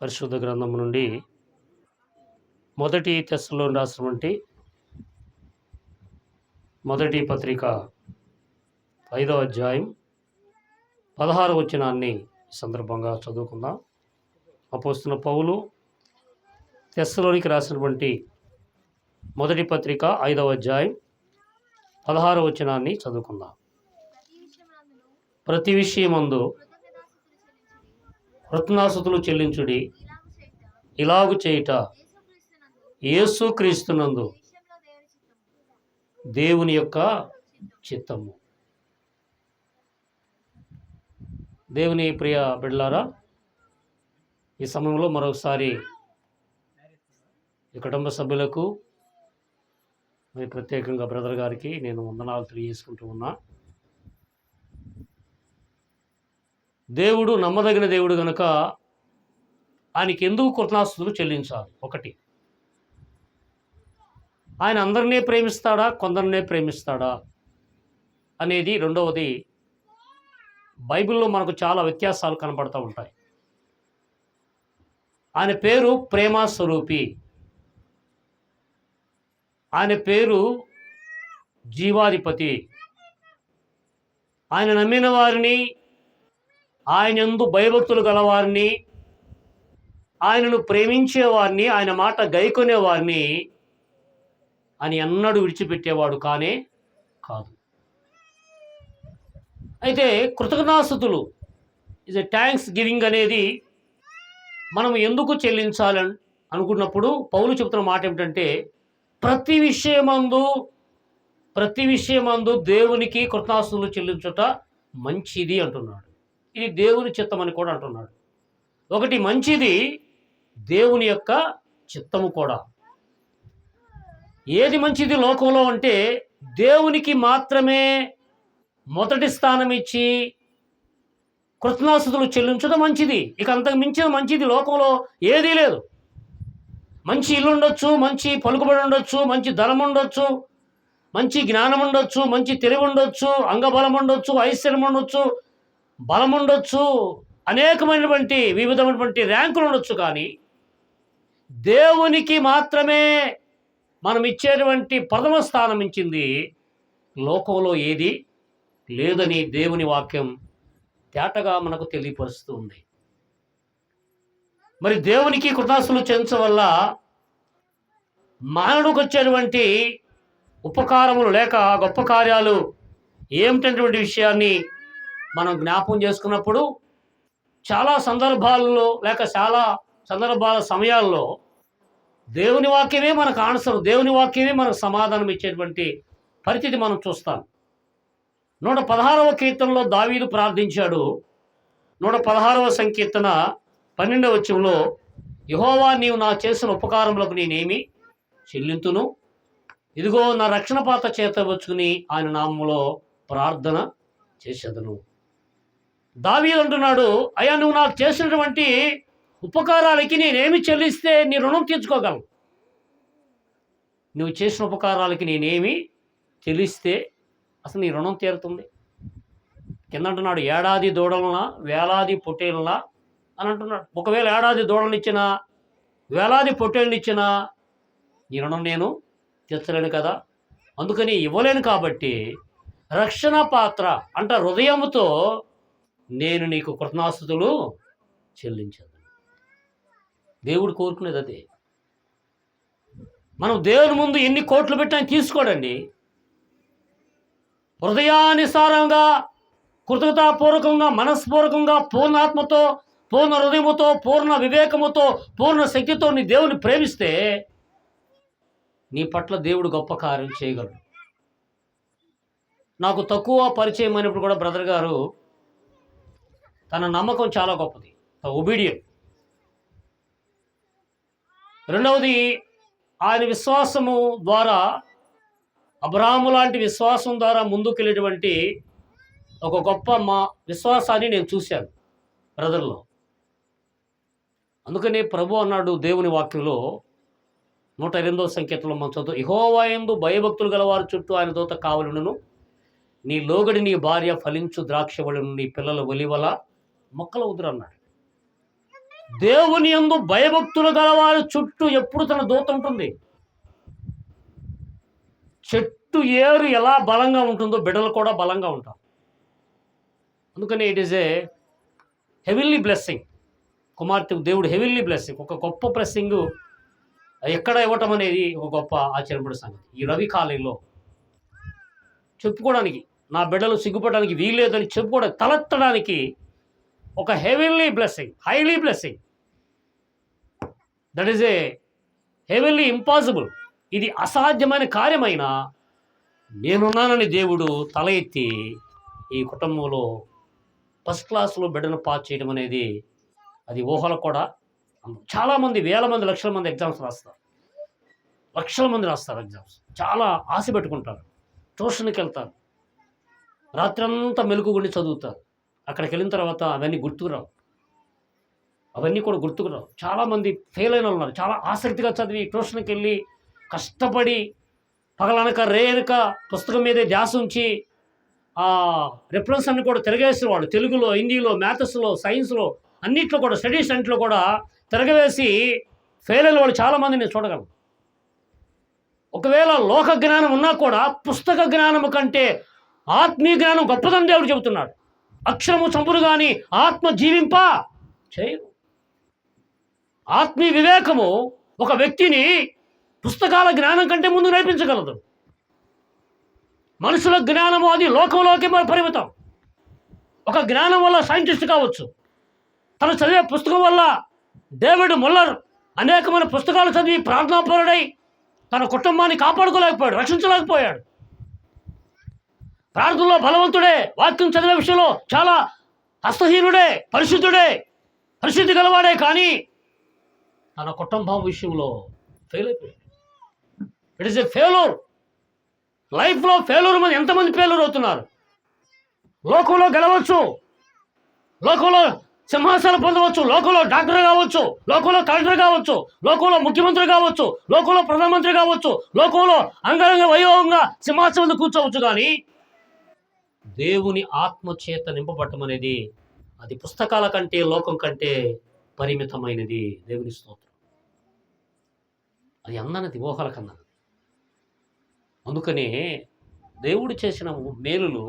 పరిశుద్ధ గ్రంథం నుండి మొదటి తెస్సలోని రాసినటువంటి మొదటి పత్రిక 5వ అధ్యాయం 16వ వచనాన్ని సందర్భంగా చదువుకుందాం. అపోస్తలుడైన పౌలు తెస్సలోనికి రాసినటువంటి మొదటి పత్రిక 5వ అధ్యాయం 16వ వచనాన్ని చదువుకుందాం. ప్రతి విషయమందు కృతజ్ఞతాస్తుతులు చెల్లించుడి, ఇలాగు చేయుట యేసుక్రీస్తునందు దేవుని యొక్క చిత్తము. దేవుని ప్రియ బిడ్డలారా, ఈ సమయంలో మరొకసారి ఈ కుటుంబ సభ్యులకు మరి ప్రత్యేకంగా బ్రదర్ గారికి నేను వందనాలు తెలియజేసుకుంటూ ఉన్నా. దేవుడు నమ్మదగిన దేవుడు కనుక ఆయనకి ఎందుకు కృతజ్ఞతాస్తుతులు చెల్లించాలి? ఒకటి, ఆయన అందరినీ ప్రేమిస్తాడా, కొందరినే ప్రేమిస్తాడా అనేది. రెండవది, బైబిల్లో మనకు చాలా వ్యత్యాసాలు కనపడుతూ ఉంటాయి. ఆయన పేరు ప్రేమ స్వరూపి, ఆయన పేరు జీవాధిపతి. ఆయన నమ్మిన వారిని, ఆయన యందు భయభక్తులు గలవారిని, ఆయనను ప్రేమించేవారిని, ఆయన మాట గైకొనేవారిని అని ఎన్నడూ విడిచిపెట్టేవాడు కానే కాదు. అయితే కృతజ్ఞతాస్తుతులు ఇస్ ఎ థ్యాంక్స్ గివింగ్ అనేది మనం ఎందుకు చెల్లించాలని అనుకున్నప్పుడు పౌలు చెబుతున్న మాట ఏమిటంటే, ప్రతి విషయమందు దేవునికి కృతజ్ఞతాస్తుతులు చెల్లించుట మంచిది అంటున్నాడు. ఇది దేవుని చిత్తం అని కూడా అంటున్నాడు. ఒకటి, మంచిది, దేవుని యొక్క చిత్తము కూడా. ఏది మంచిది లోకంలో అంటే దేవునికి మాత్రమే మొదటి స్థానం ఇచ్చి కృతజ్ఞతాస్తుతులు చెల్లించడం మంచిది. ఇక అంతకు మించిన మంచిది లోకంలో ఏదీ లేదు. మంచి ఇల్లు ఉండొచ్చు, మంచి పలుకుబడి ఉండొచ్చు, మంచి ధనం ఉండొచ్చు, మంచి జ్ఞానం ఉండొచ్చు, మంచి తెలివి ఉండొచ్చు, అంగబలం ఉండొచ్చు, ఐశ్వర్యం ఉండొచ్చు, బలం ఉండొచ్చు, అనేకమైనటువంటి వివిధమైనటువంటి ర్యాంకులు ఉండొచ్చు. కానీ దేవునికి మాత్రమే మనం ఇచ్చేటువంటి ప్రథమ స్థానం ఇచ్చింది లోకంలో ఏది లేదని దేవుని వాక్యం తేటగా మనకు తెలియపరుస్తూ ఉంది. మరి దేవునికి కృతజ్ఞతలు చెల్లించడం వల్ల మానవుడికి వచ్చేటువంటి ఉపకారములు లేక గొప్ప కార్యాలు ఏమిటటువంటి విషయాన్ని మనం జ్ఞాపకం చేసుకున్నప్పుడు చాలా సందర్భాల్లో లేక చాలా సమయాల్లో దేవుని వాక్యమే మనకు ఆన్సర్, దేవుని వాక్యమే మనకు సమాధానం ఇచ్చేటువంటి పరిస్థితి మనం చూస్తాం. 116వ కీర్తనలో దావీదు ప్రార్థించాడు. 116వ సంకీర్తన 12వ వచనంలో, యెహోవా నీవు నా చేసిన ఉపకారములకు నేనేమి చెల్లింతును, ఇదిగో నా రక్షణ పాత్ర చేత వచ్చుకుని ఆయన నామములో ప్రార్థన చేసేదను. దావీదు అంటున్నాడు, అయ్యా నువ్వు నాకు చేసినటువంటి ఉపకారాలకి నేనేమి చెల్లిస్తే నీ రుణం తీర్చుకోగలను? నువ్వు చేసిన ఉపకారాలకి నేనేమి చెల్లిస్తే అసలు నీ రుణం తీరుతుంది? కింద అంటున్నాడు, ఏడాది దూడలనా వేలాది పొట్టేళ్ళనా అని అంటున్నాడు. ఒకవేళ ఏడాది దూడలను ఇచ్చినా వేలాది పొట్టేళ్ళని ఇచ్చినా నీ రుణం నేను తీర్చలేను కదా. అందుకని ఇవ్వలేను. కాబట్టి రక్షణ పాత్ర అంట హృదయముతో నేను నీకు కృతజ్ఞతాస్తుతులు చెల్లించదు. దేవుడు కోరుకునేది అదే. మనం దేవుని ముందు ఎన్ని కోట్లు పెట్టినా తీసుకోడండి. హృదయానుసారంగా కృతజ్ఞతాపూర్వకంగా మనస్పూర్వకంగా పూర్ణాత్మతో, పూర్ణ హృదయముతో, పూర్ణ వివేకముతో, పూర్ణ శక్తితో నీ దేవుని ప్రేమిస్తే నీ పట్ల దేవుడు గొప్ప కార్యం చేయగలడు. నాకు తక్కువ పరిచయం అయినప్పుడు కూడా బ్రదర్ గారు తన నమ్మకం చాలా గొప్పది, ఒబీడియంట్. రెండవది, ఆయన విశ్వాసము ద్వారా, అబ్రహాము లాంటి విశ్వాసం ద్వారా ముందుకెళ్ళేటువంటి ఒక గొప్ప విశ్వాసాన్ని నేను చూశాను బ్రదర్లో. అందుకనే ప్రభు అన్నాడు దేవుని వాక్యంలో 108వ సంకీర్తనలో మనం చదువు, యెహోవా యందు భయభక్తులు గలవారి చుట్టూ ఆయన దూత కావలును, నీ లోగడి నీ భార్య ఫలించు ద్రాక్షవళును, నీ పిల్లల ఒలివల మొక్కల ఉదురు అన్నాడు. దేవుని యందు భయభక్తులు గలవారి చుట్టూ ఎప్పుడు తన దూత ఉంటుంది. చెట్టు ఏరు ఎలా బలంగా ఉంటుందో బిడ్డలు కూడా బలంగా ఉంటారు. అందుకని ఇట్ ఈస్ ఏ హెవీల్లీ బ్లెస్సింగ్. కుమార్తెకు దేవుడు హెవీల్లీ బ్లెస్సింగ్, ఒక గొప్ప బ్లెస్సింగ్ ఎక్కడ ఇవ్వటం అనేది ఒక గొప్ప ఆశ్చర్యపడే సంగతి. ఈ రవి కాలంలో చెప్పుకోవడానికి, నా బిడ్డలు సిగ్గుపడడానికి వీల్లేదని చెప్పుకోవడానికి, తలెత్తడానికి ఒక heavenly blessing, highly blessing. That is a heavenly impossible. ఇది అసాధ్యమైన కార్యమైన నేనున్నానని దేవుడు తల ఎత్తి ఈ కుటుంబంలో ఫస్ట్ క్లాస్లో బిడ్డను పాస్ చేయడం అనేది అది ఊహలు కూడా. చాలామంది వేల మంది లక్షల మంది ఎగ్జామ్స్ రాస్తారు, లక్షల మంది రాస్తారు ఎగ్జామ్స్. చాలా ఆశ పెట్టుకుంటారు, ట్యూషన్కి వెళ్తారు, రాత్రి అంతా మెలకుగుండి చదువుతారు. అక్కడికి వెళ్ళిన తర్వాత అవన్నీ గుర్తుకురావు, అవన్నీ కూడా గుర్తుకురావు. చాలామంది ఫెయిల్ అయిన వాళ్ళు ఉన్నారు. చాలా ఆసక్తిగా చదివి ట్యూషన్కి వెళ్ళి కష్టపడి పగలనక రేనక పుస్తకం మీదే ధ్యాస ఉంచి ఆ రెఫరెన్స్ అన్ని కూడా తిరగేసిన వాళ్ళు, తెలుగులో, హిందీలో, మ్యాథ్స్లో, సైన్స్లో, అన్నిట్లో కూడా, స్టడీస్ అన్నింటిలో కూడా తిరగవేసి ఫెయిల్ అయిన వాళ్ళు చాలామంది నేను చూడగలను. ఒకవేళ లోక జ్ఞానం ఉన్నా కూడా పుస్తక జ్ఞానము కంటే ఆత్మీయ జ్ఞానం గొప్పదని దేవుడు చెబుతున్నాడు. అక్షరము చంపును కానీ ఆత్మ జీవింప చేయరు. ఆత్మీయ వివేకము ఒక వ్యక్తిని పుస్తకాల జ్ఞానం కంటే ముందు నడిపించగలదు. మనుషుల జ్ఞానము అది లోకంలోకి పరిమితం. ఒక జ్ఞానం వల్ల సైంటిస్ట్ కావచ్చు, తను చదివే పుస్తకం వల్ల డేవిడ్ ముల్లర్ అనేకమైన పుస్తకాలు చదివి ప్రార్థనాపరుడై తన కుటుంబాన్ని కాపాడుకోలేకపోయాడు, రక్షించలేకపోయాడు. ప్రార్థనలో బలవంతుడే, వాక్యం చదివే విషయంలో చాలా హస్తహీనుడే, పరిశుద్ధి గలవాడే, కానీ తన కుటుంబం విషయంలో ఫెయిల్ అయిపోయాడు. It is a failure. లైఫ్లో ఫెయిల్యూర్ మంది ఎంతమంది ఫెయిల్యూర్ అవుతున్నారు. లోకంలో గెలవచ్చు, లోకంలో సింహాసనం పొందవచ్చు, లోకంలో డాక్టర్ కావచ్చు, లోకంలో కలెక్టర్ కావచ్చు, లోకంలో ముఖ్యమంత్రి కావచ్చు, లోకంలో ప్రధానమంత్రి కావచ్చు, లోకంలో అంగరంగ వైభవంగా సింహాసనం కూర్చోవచ్చు, కానీ దేవుని ఆత్మచేత నింపబడటం అనేది అది పుస్తకాల కంటే లోకం కంటే పరిమితమైనది. దేవుని స్తోత్రం. అది అందనది ఊహల కన్నా. అందుకనే దేవుడు చేసిన మేలులు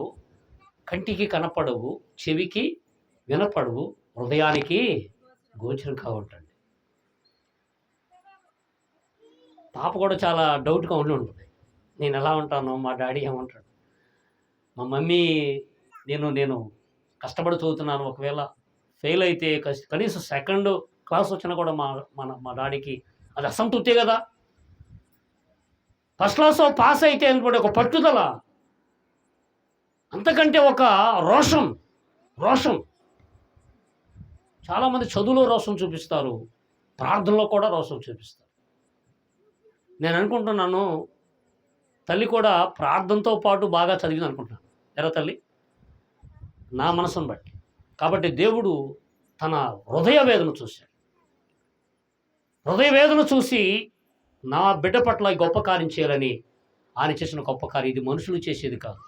కంటికి కనపడవు, చెవికి వినపడవు, హృదయానికి గోచరం కావటండి. పాప కూడా చాలా డౌట్గా ఉండి ఉంటుంది, నేను ఎలా ఉంటాను, మా డాడీ ఏమంటాడు, మా మమ్మీ నేను కష్టపడి చదువుతున్నాను, ఒకవేళ ఫెయిల్ అయితే కనీసం సెకండ్ క్లాస్ వచ్చినా కూడా మా డాడీకి అది అసంతృప్తే కదా. ఫస్ట్ క్లాస్ పాస్ అయితే అనుకోండి ఒక పట్టుదల, అంతకంటే ఒక రోషం. చాలామంది చదువులో రోషం చూపిస్తారు, ప్రార్థనలో కూడా రోషం చూపిస్తారు. నేను అనుకుంటున్నాను తల్లి కూడా ప్రార్థనతో పాటు బాగా చదివింది అనుకుంటున్నాను. ఎరా తల్లి, నా మనసును బట్టి. కాబట్టి దేవుడు తన హృదయ వేదన చూసి నా బిడ్డ పట్ల గొప్ప కార్యం చేయాలని ఆయన చేసిన గొప్ప కార్యం. ఇది మనుషులు చేసేది కాదు,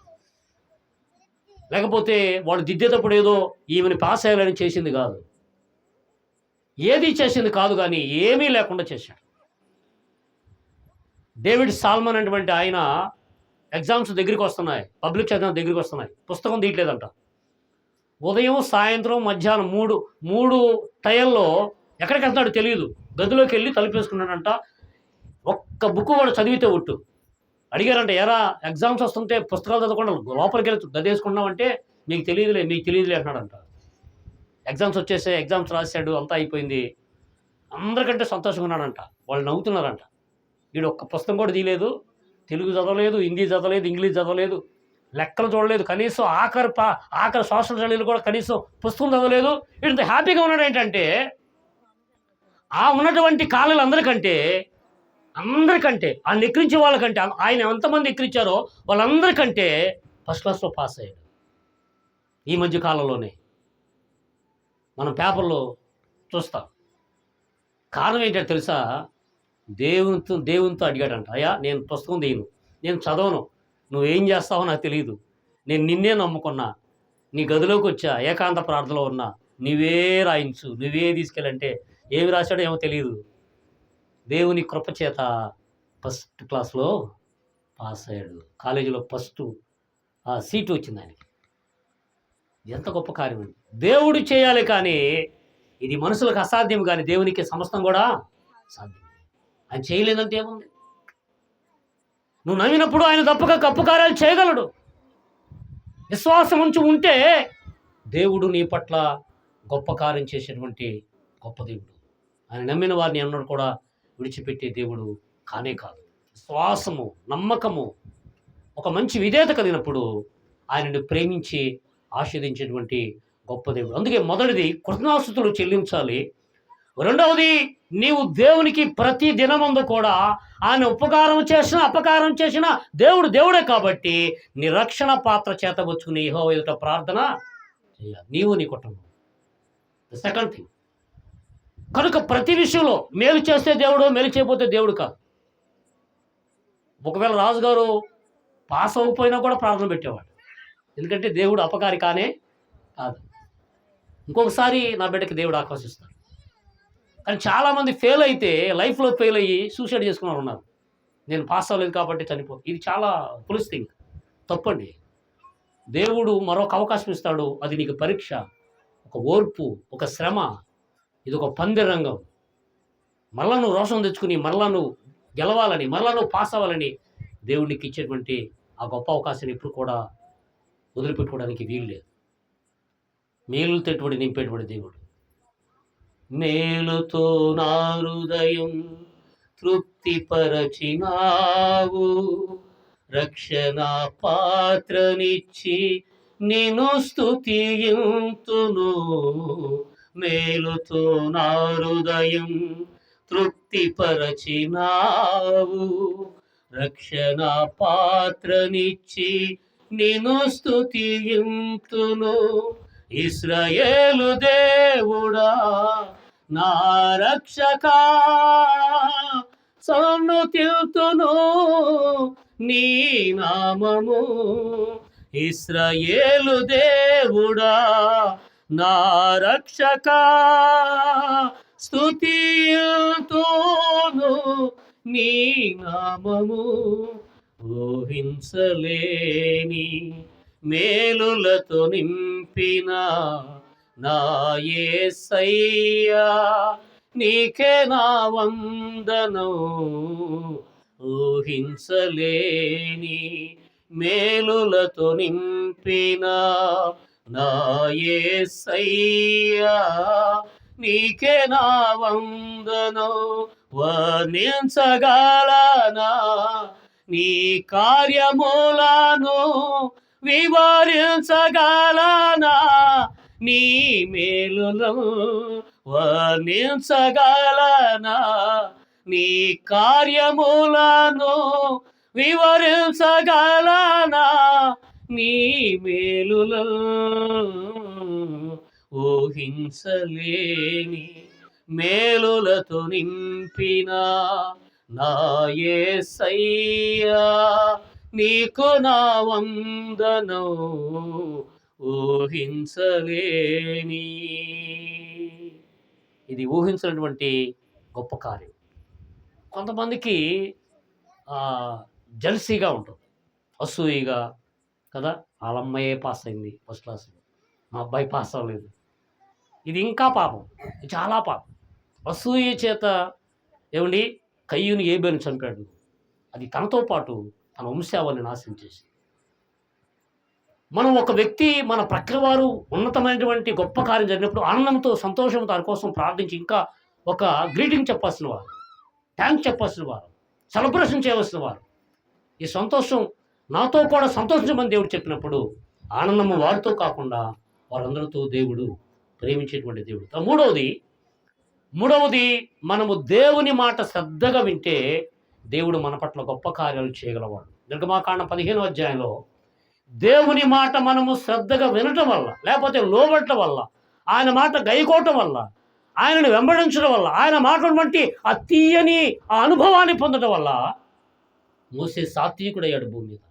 లేకపోతే వాడు దిద్దేటప్పుడు ఏదో ఈమెని పాస్ అయ్యాలని చేసింది కాదు, ఏది చేసింది కాదు, కానీ ఏమీ లేకుండా చేశాడు. డేవిడ్ సాల్మన్ అనేటువంటి ఆయన ఎగ్జామ్స్ దగ్గరికి వస్తున్నాయి, పబ్లిక్ ఎగ్జామ్స్ దగ్గరికి వస్తున్నాయి, పుస్తకం తీయట్లేదంట. ఉదయం సాయంత్రం మధ్యాహ్నం మూడు టైంలో ఎక్కడికి వెళ్తున్నాడు తెలియదు, గదిలోకి వెళ్ళి తలుపేసుకున్నాడంట. ఒక్క బుక్ వాడు చదివితే ఒట్టు. అడిగారంట, ఎరా ఎగ్జామ్స్ వస్తుంటే పుస్తకాలు చదవకుండా లోపలికి వెళ్ళి గది వేసుకున్నామంటే మీకు తెలియదులే అంటున్నాడంట. ఎగ్జామ్స్ వచ్చేసాయి, ఎగ్జామ్స్ రాశాడు, అంతా అయిపోయింది, అందరికంటే సంతోషంగా ఉన్నాడంట. వాళ్ళు నవ్వుతున్నారంట. వీడు ఒక్క పుస్తకం కూడా తీయలేదు, తెలుగు చదవలేదు, హిందీ చదవలేదు, ఇంగ్లీష్ చదవలేదు, లెక్కలు చూడలేదు, కనీసం ఆఖరి సోషల్ స్టడీలు కూడా కనీసం పుస్తకం చదవలేదు. వీడింత హ్యాపీగా ఉన్నాడు. ఏంటంటే ఆ ఉన్నటువంటి కాలేజీలు అందరికంటే ఆయన ఎక్కిరించే వాళ్ళకంటే, ఆయన ఎంతమంది ఎక్కిరించారో వాళ్ళందరికంటే ఫస్ట్ క్లాస్లో పాస్ అయ్యాడు. ఈ మధ్య కాలంలోనే మనం పేపర్లో చూస్తాం. కారణం ఏంటంటే తెలుసా, దేవునితో అడిగాడంట, అయ్యా నేను పుస్తకం తీయను, నేను చదవను, నువ్వేం చేస్తావో నాకు తెలియదు, నేను నిన్నే నమ్ముకున్నా, నీ గదిలోకి వచ్చా, ఏకాంత ప్రార్థనలో ఉన్నా, నువ్వే రాయించు, నువ్వే తీసుకెళ్ళంటే ఏమి రాశాడో ఏమో తెలియదు. దేవుని కృపచేత ఫస్ట్ క్లాస్‌లో పాస్ అయ్యాడు. కాలేజీలో ఫస్ట్ సీట్ వచ్చింది ఆయనకి. ఎంత గొప్ప కార్యం అండి. దేవుడు చేయాలి కానీ, ఇది మనుషులకు అసాధ్యం కానీ దేవునికి సమస్తం కూడా సాధ్యం. ఆయన చేయలేదంటే ఏముంది? నువ్వు నమ్మినప్పుడు ఆయన తప్పక గొప్ప కార్యాలు చేయగలడు. విశ్వాసం ఉంచి ఉంటే దేవుడు నీ పట్ల గొప్ప కార్యం చేసేటువంటి గొప్ప దేవుడు. ఆయన నమ్మిన వారిని ఎన్నడూ కూడా విడిచిపెట్టే దేవుడు కానే కాదు. విశ్వాసము, నమ్మకము, ఒక మంచి విధేయత కలిగినప్పుడు ఆయనను ప్రేమించి ఆశీర్వదించేటువంటి గొప్ప దేవుడు. అందుకే మొదటిది కృతజ్ఞతాస్తుతులు చెల్లించాలి. రెండవది, నీవు దేవునికి ప్రతి దినమందు కూడా ఆయన ఉపకారం చేసినా అపకారం చేసినా దేవుడు దేవుడే కాబట్టి నీ రక్షణ పాత్ర చేతబుచ్చుకుని యెహోవా ఎదుట ప్రార్థన చేయాలి, నీవు నీ కుటుంబం. సెకండ్ థింగ్, కనుక ప్రతి విషయంలో మేలు చేస్తే దేవుడు, మేలు చేయకపోతే దేవుడు కాదు. ఒకవేళ రాజుగారు పాస్ అవ్వకపోయినా కూడా ప్రార్థన పెట్టేవాడు, ఎందుకంటే దేవుడు అపకారి కానే కాదు. ఇంకొకసారి నా బిడ్డకి దేవుడు ఆకర్షిస్తాడు. కానీ చాలామంది ఫెయిల్ అయితే, లైఫ్లో ఫెయిల్ అయ్యి సూసైడ్ చేసుకున్నారు ఉన్నారు. నేను పాస్ అవ్వలేదు కాబట్టి ఇది చాలా ఫులిష్ థింగ్, తప్పండి. దేవుడు మరొక అవకాశం ఇస్తాడు, అది నీకు పరీక్ష, ఒక ఓర్పు, ఒక శ్రమ. ఇది ఒక పందిరంగం. మరలా నువ్వు రోషం తెచ్చుకుని, మరలా నువ్వు గెలవాలని, మరలా నువ్వు పాస్ అవ్వాలని దేవుడికి ఇచ్చేటువంటి ఆ గొప్ప అవకాశాన్ని ఎప్పుడు కూడా వదిలిపెట్టుకోవడానికి వీలు లేదు. మేలుతో నింపేటువంటి దేవుడు. మేలుతో నా హృదయం తృప్తిపరచినావు, రక్షణ పాత్రనిచ్చి నిన్ను స్తుతింతును. మేలుతో నా హృదయం తృప్తిపరచినావు, రక్షణ పాత్రనిచ్చి నిన్ను స్తుతింతును. ఇశ్రాయేలు దేవుడా నా రక్షకా, సన్నుతిల్తును నీ నామము. ఇశ్రాయేలు దేవుడా నా రక్షకా, స్తుతిల్తును నీ నామము. ఊహించలేని మేలులతో నింపిన నా యేసయ్యా, నీకే నా వందనం. ఊహించలేని మేలులతో నింపిన నా యేసయ్యా, నీకే నా వందనం. వర్ణించగలనా నీ కార్యములను, వివరించగలనా నీ మేలులను. వర్ణించగలనా నీ కార్యములను, వివరించగలనా నీ మేలులను. ఊహించలేని మేలులతో నింపిన నా యేసయ్యా, నీకు నా వందనం. ఊహించలేని, ఇది ఊహించినటువంటి గొప్ప కార్యం. కొంతమందికి జల్సీగా ఉంటుంది, అసూయిగా కదా. వాళ్ళ అమ్మాయే పాస్ అయింది ఫస్ట్ క్లాస్లో, మా అబ్బాయి పాస్ అవ్వలేదు. ఇది ఇంకా పాపం, ఇది చాలా పాపం. అసూయ చేత ఏమండి కయ్యూని ఏబేలుని చంపాడు. అది తనతో పాటు తన వంశావళిని నాశనం చేసి. మనం ఒక వ్యక్తి మన ప్రక్కల వారు ఉన్నతమైనటువంటి గొప్ప కార్యం జరిగినప్పుడు ఆనందంతో, సంతోషంతో వారి కోసం ప్రార్థించి ఇంకా ఒక గ్రీటింగ్ చెప్పాల్సిన వారు, థ్యాంక్స్ చెప్పాల్సిన వారు, సెలబ్రేషన్ చేయవలసిన వారు. ఈ సంతోషం నాతో కూడా సంతోషించమని దేవుడు చెప్పినప్పుడు ఆనందము వారితో కాకుండా వారందరితో దేవుడు ప్రేమించేటువంటి దేవుడు. మూడవది మనము దేవుని మాట శ్రద్ధగా వింటే దేవుడు మన పట్ల గొప్ప కార్యాలు చేయగలవాడు. నిర్గమాకాండం 15వ అధ్యాయంలో దేవుని మాట మనము శ్రద్ధగా వినటం వల్ల, లేకపోతే లోబడటం వల్ల, ఆయన మాట గైకోవటం వల్ల, ఆయనను వెంబడించడం వల్ల, ఆయన మాట వంటి ఆ తీయని ఆ అనుభవాన్ని పొందడం వల్ల మోసే సాత్వికుడయ్యాడు భూమి మీద.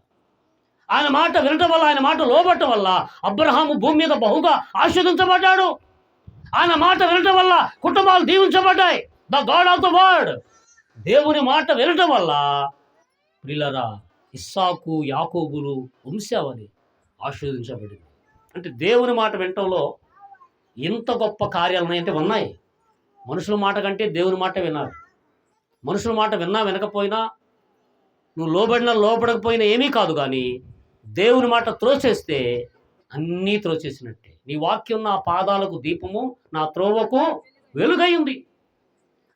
ఆయన మాట వినటం వల్ల, ఆయన మాట లోబడటం వల్ల అబ్రహాము భూమి మీద బహుగా ఆశీర్వదించబడ్డాడు. ఆయన మాట వినటం వల్ల కుటుంబాలు దీవించబడ్డాయి. The God of the word, దేవుని మాట వినటం వల్ల ప్రియులారా ఇస్సాకు యాకోబులు వంశావళి ఆశీర్వదించబడింది. అంటే దేవుని మాట వినటంలో ఇంత గొప్ప కార్యాలు ఉన్నాయంటే ఉన్నాయి. మనుషుల మాట కంటే దేవుని మాట వినాలి. మనుషుల మాట విన్నా వినకపోయినా, నువ్వు లోబడినా లోపడకపోయినా ఏమీ కాదు, కానీ దేవుని మాట త్రోసేస్తే అన్నీ త్రోసేసినట్టే. నీ వాక్యం నా పాదాలకు దీపము, నా త్రోవకు వెలుగై ఉంది.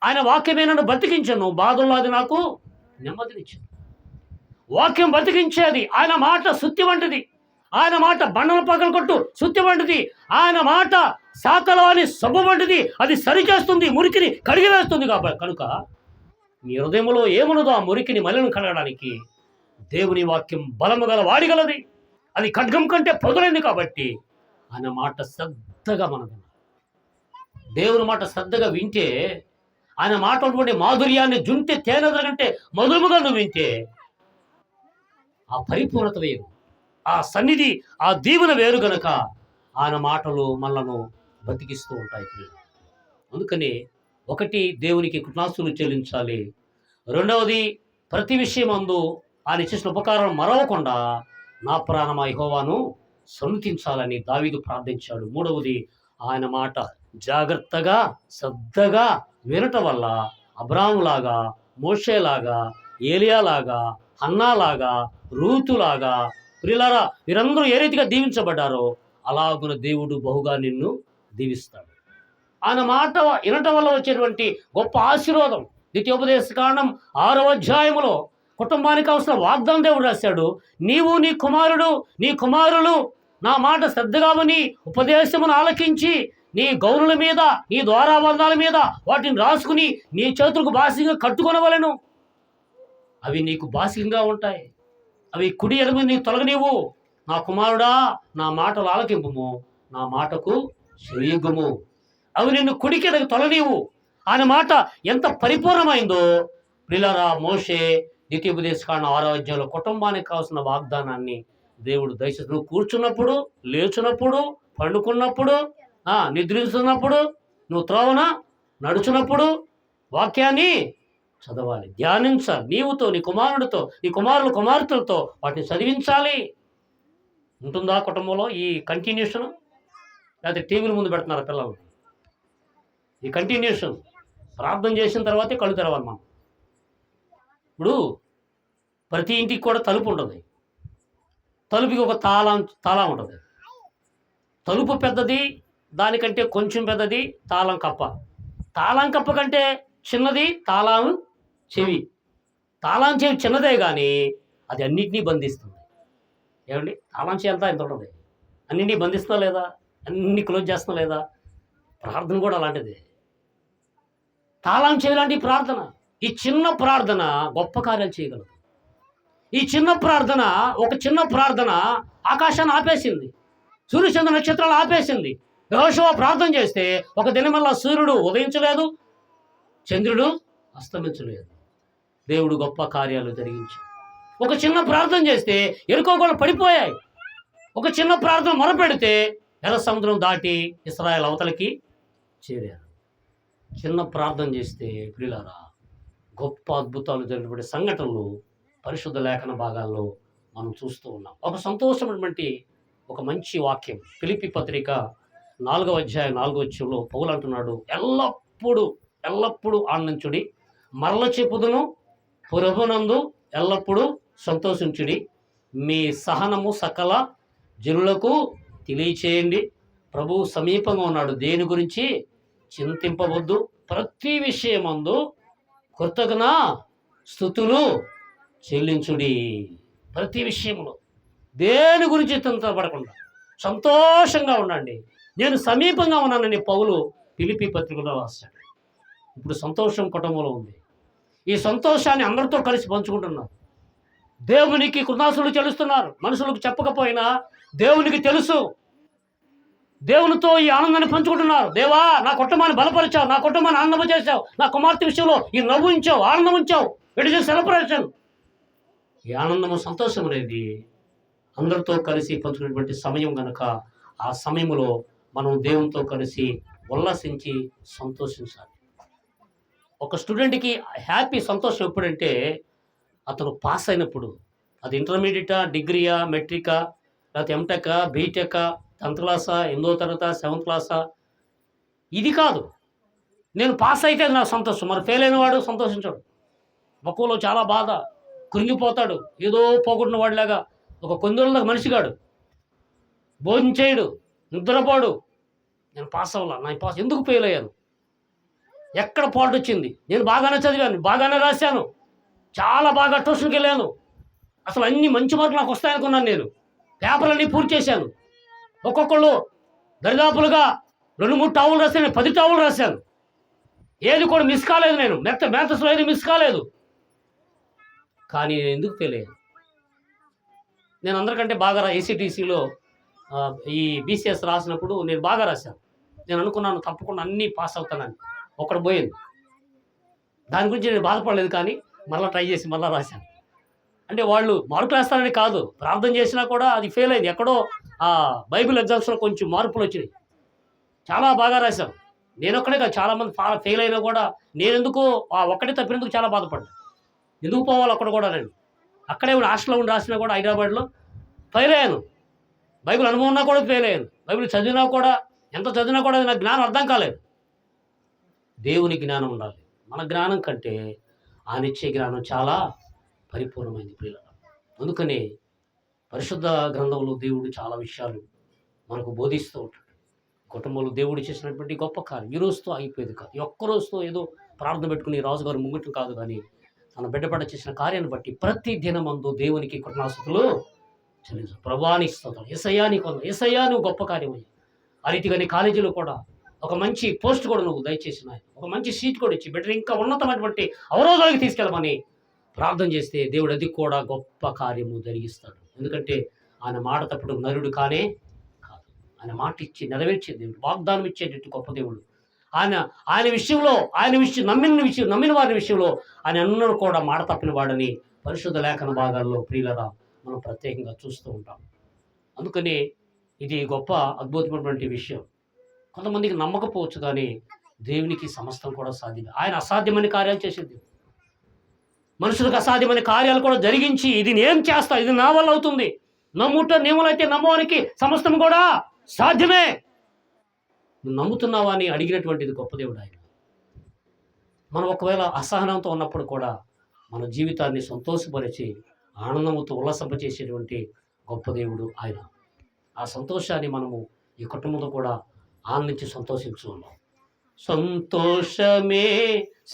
ఆయన వాక్యమే నన్ను బతికించను, బాధల్లో అది నాకు నెమ్మదినిచ్చాను. వాక్యం బతికించేది. ఆయన మాట సుత్తి వంటిది. ఆయన మాట బండల పగలు కొట్టు సుత్తి వంటిది. ఆయన మాట శాతలోని సబ్బు వంటిది. అది సరిచేస్తుంది, మురికిని కడిగివేస్తుంది. కనుక నీ హృదయంలో ఏమున్నదో ఆ మురికిని మలినం కడగడానికి దేవుని వాక్యం బలము గల వాడిగలది. అది ఖడ్గం కంటే పొదలైంది. కాబట్టి ఆయన మాట శ్రద్ధగా మనం వినాలి. దేవుని మాట శ్రద్ధగా వింటే, ఆయన మాట ఉన్నటువంటి మాధుర్యాన్ని జుంటే తేనె కంటే మధురముగా నువ్వు వింటే ఆ పరిపూర్ణత వేరు, ఆ సన్నిధి, ఆ దీవెన వేరు. గనక ఆయన మాటలు మనలను బతికిస్తూ ఉంటాయి. అందుకని ఒకటి, దేవునికి కృతజ్ఞతలు చెల్లించాలి. రెండవది, ప్రతి విషయం అందు ఆయన చేసిన ఉపకారం మరవకుండా నా ప్రాణమా యెహోవాను సన్నుతించాలని దావీదు ప్రార్థించాడు. మూడవది, ఆయన మాట జాగ్రత్తగా శ్రద్ధగా వినటం వల్ల అబ్రాహాములాగా, మోషేలాగా, ఏలియాలాగా, హన్నాలాగా, రూతులాగా, ప్రియులారా వీరందరూ ఏ రీతిగా దీవించబడ్డారో అలాగున దేవుడు బహుగా నిన్ను దీవిస్తాడు. ఆయన మాట వినటం వల్ల వచ్చేటువంటి గొప్ప ఆశీర్వాదం ద్వితీయోపదేశకాండం 6వ అధ్యాయములో కుటుంబానికి కావలసిన వాగ్దానం దేవుడు రాశాడు. నీవు నీ కుమారులు నా మాట శ్రద్ధగా విని ఉపదేశమును ఆలకించి నీ గౌరుల మీద, నీ ద్వారాబంధాల మీద వాటిని రాసుకుని నీ చేతులకు బాసిగా కట్టుకొనవలెను. అవి నీకు బాసికంగా ఉంటాయి. అవి కుడి ఎడమ నీ తొలగనివ్వు. నా కుమారుడా, నా మాటలు ఆలకింపుము, నా మాటకు చెవియొగ్గుము. అవి నిన్ను కుడికి ఎడకు తొలగనివ్వు. ఆయన మాట ఎంత పరిపూర్ణమైందో ప్రియులారా, మోషే ద్వితీయోపదేశకాండం 6వ అధ్యాయంలో కుటుంబానికి కావాల్సిన వాగ్దానాన్ని దేవుడు దయచేసి నువ్వు కూర్చున్నప్పుడు, లేచున్నప్పుడు, పండుకున్నప్పుడు, నిద్రిస్తున్నప్పుడు, నువ్వు త్రోవన నడుచున్నప్పుడు వాక్యాన్ని చదవాలి, ధ్యానించాలి. నీవుతో, నీ కుమారుడితో, నీ కుమార్తెలతో వాటిని చదివించాలి. ఉంటుందా కుటుంబంలో ఈ కంటిన్యూషన్? లేకపోతే టీవీల ముందు పెడుతున్నారు పిల్లలు? ఈ కంటిన్యూషన్ ప్రార్థన చేసిన తర్వాతే కళ్ళు తెరవాలి మనం. ఇప్పుడు ప్రతి ఇంటికి కూడా తలుపు ఉంటుంది. తలుపుకి ఒక తాళం ఉంటుంది. తలుపు పెద్దది, దానికంటే కొంచెం పెద్దది తాళం కప్ప. తాళం కప్ప కంటే చిన్నది తాళం చెవి. తాళం చెవి చిన్నదే కానీ అది అన్నింటినీ బంధిస్తుంది. ఏమండి, తాళం చెవి అంతా ఎంత ఉంటుంది, అన్నింటినీ బంధిస్తుందా లేదా? అన్ని క్లోజ్ చేస్తున్నా లేదా? ప్రార్థన కూడా అలాంటిది. తాళం చెవి లాంటి ప్రార్థన. ఈ చిన్న ప్రార్థన గొప్ప కార్యాలు చేయగలదు. ఈ చిన్న ప్రార్థన, ఒక చిన్న ప్రార్థన ఆకాశాన్ని ఆపేసింది, సూర్యచంద్ర నక్షత్రాలు ఆపేసింది. యెహోషువ ప్రార్థన చేస్తే ఒక దినమల్లా సూర్యుడు ఉదయించలేదు, చంద్రుడు అస్తమించలేదు. దేవుడు గొప్ప కార్యాలు జరిగించాడు. ఒక చిన్న ప్రార్థన చేస్తే ఎరుకో కూడా పడిపోయాయి. ఒక చిన్న ప్రార్థన మొరపెడితే ఎర్ర సముద్రం దాటి ఇశ్రాయేలు అవతలకి చేరారు. చిన్న ప్రార్థన చేస్తే ప్రియులారా గొప్ప అద్భుతాలు జరిగినటువంటి సంఘటనలు పరిశుద్ధ లేఖన భాగాల్లో మనం చూస్తూ ఉన్నాం. ఒక సంతోషమైనటువంటి ఒక మంచి వాక్యం ఫిలిప్పీ పత్రిక 4వ అధ్యాయం 4వ వచనంలో పౌలు అంటున్నాడు, ఎల్లప్పుడూ ఆనందించుడి, మరల చెప్పుదును ప్రభునందు ఎల్లప్పుడూ సంతోషించుడి, మీ సహనము సకల జనులకు తెలియచేయండి, ప్రభువు సమీపంగా ఉన్నాడు, దేని గురించి చింతింపవద్దు, ప్రతి విషయమందు కృతజ్ఞ స్తుతులు చెల్లించుడి. ప్రతి విషయంలో దేని గురించి చింతపడకుండా సంతోషంగా ఉండండి. నేను సమీపంగా ఉన్నానని పౌలు ఫిలిప్పీ పత్రికలో రాశాడు. ఇప్పుడు సంతోషం కుటుంబంలో ఉంది. ఈ సంతోషాన్ని అందరితో కలిసి పంచుకుంటున్నారు. దేవునికి కృతజ్ఞతలు చెల్లిస్తున్నారు. మనుషులకు చెప్పకపోయినా దేవునికి తెలుసు. దేవునితో ఈ ఆనందాన్ని పంచుకుంటున్నారు. దేవా, నా కుటుంబాన్ని బలపరిచావు, నా కుటుంబాన్ని ఆనందం చేశావు, నా కుమార్తె విషయంలో ఈ నవ్వు ఉంచావు, ఆనందం ఉంచావు. It is celebration. ఈ ఆనందము, సంతోషం అనేది అందరితో కలిసి పంచుకునేటువంటి సమయం కనుక ఆ సమయంలో మనం దేవునితో కలిసి ఉల్లాసించి సంతోషించాలి. ఒక స్టూడెంట్‌కి హ్యాపీ సంతోషం ఎప్పుడంటే అతను పాస్ అయినప్పుడు. అది ఇంటర్మీడియేటా, డిగ్రీయా, మెట్రికా, లేకపోతే ఎంటెకా, బీటెకా, 10థ్ క్లాసా, 8వ తరగతా, 7థ్ క్లాసా, ఇది కాదు. నేను పాస్ అయితే అది నాకు సంతోషం. మరి ఫెయిల్ అయిన వాడు సంతోషించడు. మొఖంలో చాలా బాధ, కృంగిపోతాడు. ఏదో పోగొట్టిన వాడిలాగా ఒక కొందరుల మనిషిగాడు. భోజనం చేయడు, నిద్రపోడు. నేను పాస్ అవ్వలా. నేను పాస్ ఎందుకు ఫెయిల్ అయ్యాను? ఎక్కడ ఫాల్ట్ వచ్చింది? నేను బాగానే చదివాను, బాగానే రాశాను, చాలా బాగా ట్యూషన్‌కెళ్ళాను. అసలు అన్ని మంచి మార్కులు నాకు వస్తాయనుకున్నాను నేను. పేపర్‌లన్నీ పూర్తి చేశాను. ఒక్కొక్కళ్ళు దరిదాపులుగా 2, 3 టావులు రాస్తే నేను 10 టావులు రాశాను. ఏది కూడా మిస్ కాలేదు నేను. మ్యాథ్స్‌లో ఏది మిస్ కాలేదు. కానీ నేను ఎందుకు ఫెయిల్ అయ్యాను? నేను అందరికంటే బాగా ఏసీటీసీలో ఈ బీసీఎస్ రాసినప్పుడు నేను బాగా రాశాను. నేను అనుకున్నాను తప్పకుండా అన్నీ పాస్ అవుతానని. ఒకటి పోయింది. దాని గురించి నేను బాధపడలేదు, కానీ మళ్ళా ట్రై చేసి మళ్ళా రాశాను. అంటే వాళ్ళు మార్కులు వేస్తారని కాదు, ప్రార్థన చేసినా కూడా అది ఫెయిల్ అయింది. ఎక్కడో బైబిల్ ఎగ్జామ్స్‌లో కొంచెం మార్పులొచ్చినాయి. చాలా బాగా రాశాను. నేనొక్కడే కాదు, చాలామంది ఫెయిల్ అయినా కూడా నేనెందుకో ఒక్కటే తప్పినందుకు చాలా బాధపడ్డా. ఎందుకు పోవాలి అక్కడ కూడా నేను. అక్కడే హాస్టల్‌లో ఉండి రాసినా కూడా హైదరాబాద్‌లో ఫెయిల్ అయ్యాను. బైబిల్ అనుభవం ఉన్నా కూడా ఫెయిల్ అయ్యాను. బైబిల్ చదివినా కూడా, ఎంత చదివినా కూడా నాకు జ్ఞానం అర్థం కాలేదు. దేవుని జ్ఞానం ఉండాలి. మన జ్ఞానం కంటే ఆయనిచ్చే జ్ఞానం చాలా పరిపూర్ణమైంది ప్రియులారా. అందుకనే పరిశుద్ధ గ్రంథంలో దేవుడు చాలా విషయాలు మనకు బోధిస్తూ ఉంటాడు. కుటుంబంలో దేవుడు చేసినటువంటి గొప్ప కార్యం ఈ రోజుతో అయిపోయేది కాదు. ఈ ఒక్క రోజుతో ఏదో ప్రార్థన పెట్టుకుని రాజుగారు ముంగటం కాదు, కానీ తన బిడ్డపడ చేసిన కార్యాన్ని బట్టి ప్రతి దినమందు దేవునికి కృతజ్ఞతాస్తుతులు చెల్లించాలి. ప్రభువా నీకు స్తోత్రం, యేసయ్యా నీకు వందనాలు, యేసయ్యా నువ్వు గొప్ప కార్యమయ్యా. ఆ రీతిగా నీ కాలేజీలో కూడా ఒక మంచి పోస్ట్ కూడా నువ్వు దయచేసి నాయన, ఒక మంచి సీట్ కూడా ఇచ్చి బిడ్డ ఇంకా ఉన్నతమైనటువంటి అవరోధాలకు తీసుకెళ్ళమని ప్రార్థన చేస్తే దేవుడు అది కూడా గొప్ప కార్యము జరిగిస్తాడు. ఎందుకంటే ఆయన మాట తప్పుడు నరుడు కానే కాదు. ఆయన మాట ఇచ్చి నెరవేర్చే దేవుడు, వాగ్దానం ఇచ్చేటట్టు గొప్ప దేవుడు. ఆయన విషయంలో నమ్మిన వారి విషయంలో ఆయన ఎన్నడూ కూడా మాట తప్పిన వాడని పరిశుద్ధ లేఖన భాగాల్లో ప్రియులరా మనం ప్రత్యేకంగా చూస్తూ ఉంటాం. అందుకని ఇది గొప్ప అద్భుతమైనటువంటి విషయం. కొంతమందికి నమ్మకపోవచ్చు, కానీ దేవునికి సమస్తం కూడా సాధ్యమే. ఆయన అసాధ్యమైన కార్యాలు చేసేది. మనుషులకు అసాధ్యమైన కార్యాలు కూడా జరిగించి ఇది నేను చేస్తా, ఇది నా వల్ల అవుతుంది, నమ్ముట నీవులైతే నమ్మవానికి సమస్తం కూడా సాధ్యమే, నువ్వు నమ్ముతున్నావా అని అడిగినటువంటిది గొప్ప దేవుడు ఆయన. మనం ఒకవేళ అసహనంతో ఉన్నప్పుడు కూడా మన జీవితాన్ని సంతోషపరిచి ఆనందంతో ఉల్లాసింపచేసేటువంటి గొప్ప దేవుడు ఆయన. ఆ సంతోషాన్ని మనము ఈ కుటుంబంలో కూడా ఆనందించి సంతోషించున్నాం. సంతోషమే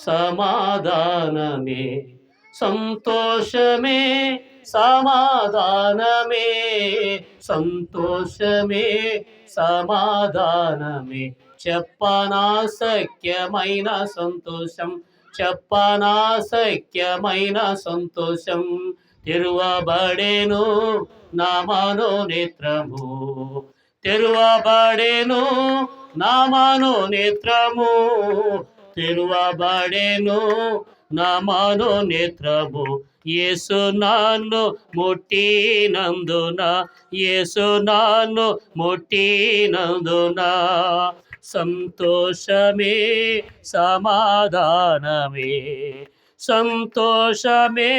సమాధానమే, సంతోషమే సమాధానమే, సంతోషమే సమాధానమే, చెప్పనాశక్యమైన సంతోషం, చెప్పనాశక్యమైన సంతోషం. తెరువబడెను నా మనోనేత్రము, తెరువబడెను నా మనోనేత్రము, తెరువబడెను నా మనోనేత్రము. యేసు నన్ను ముట్టినందున, యేసు నన్ను ముట్టినందున, సంతోషమే సమాధానమే, సంతోషమే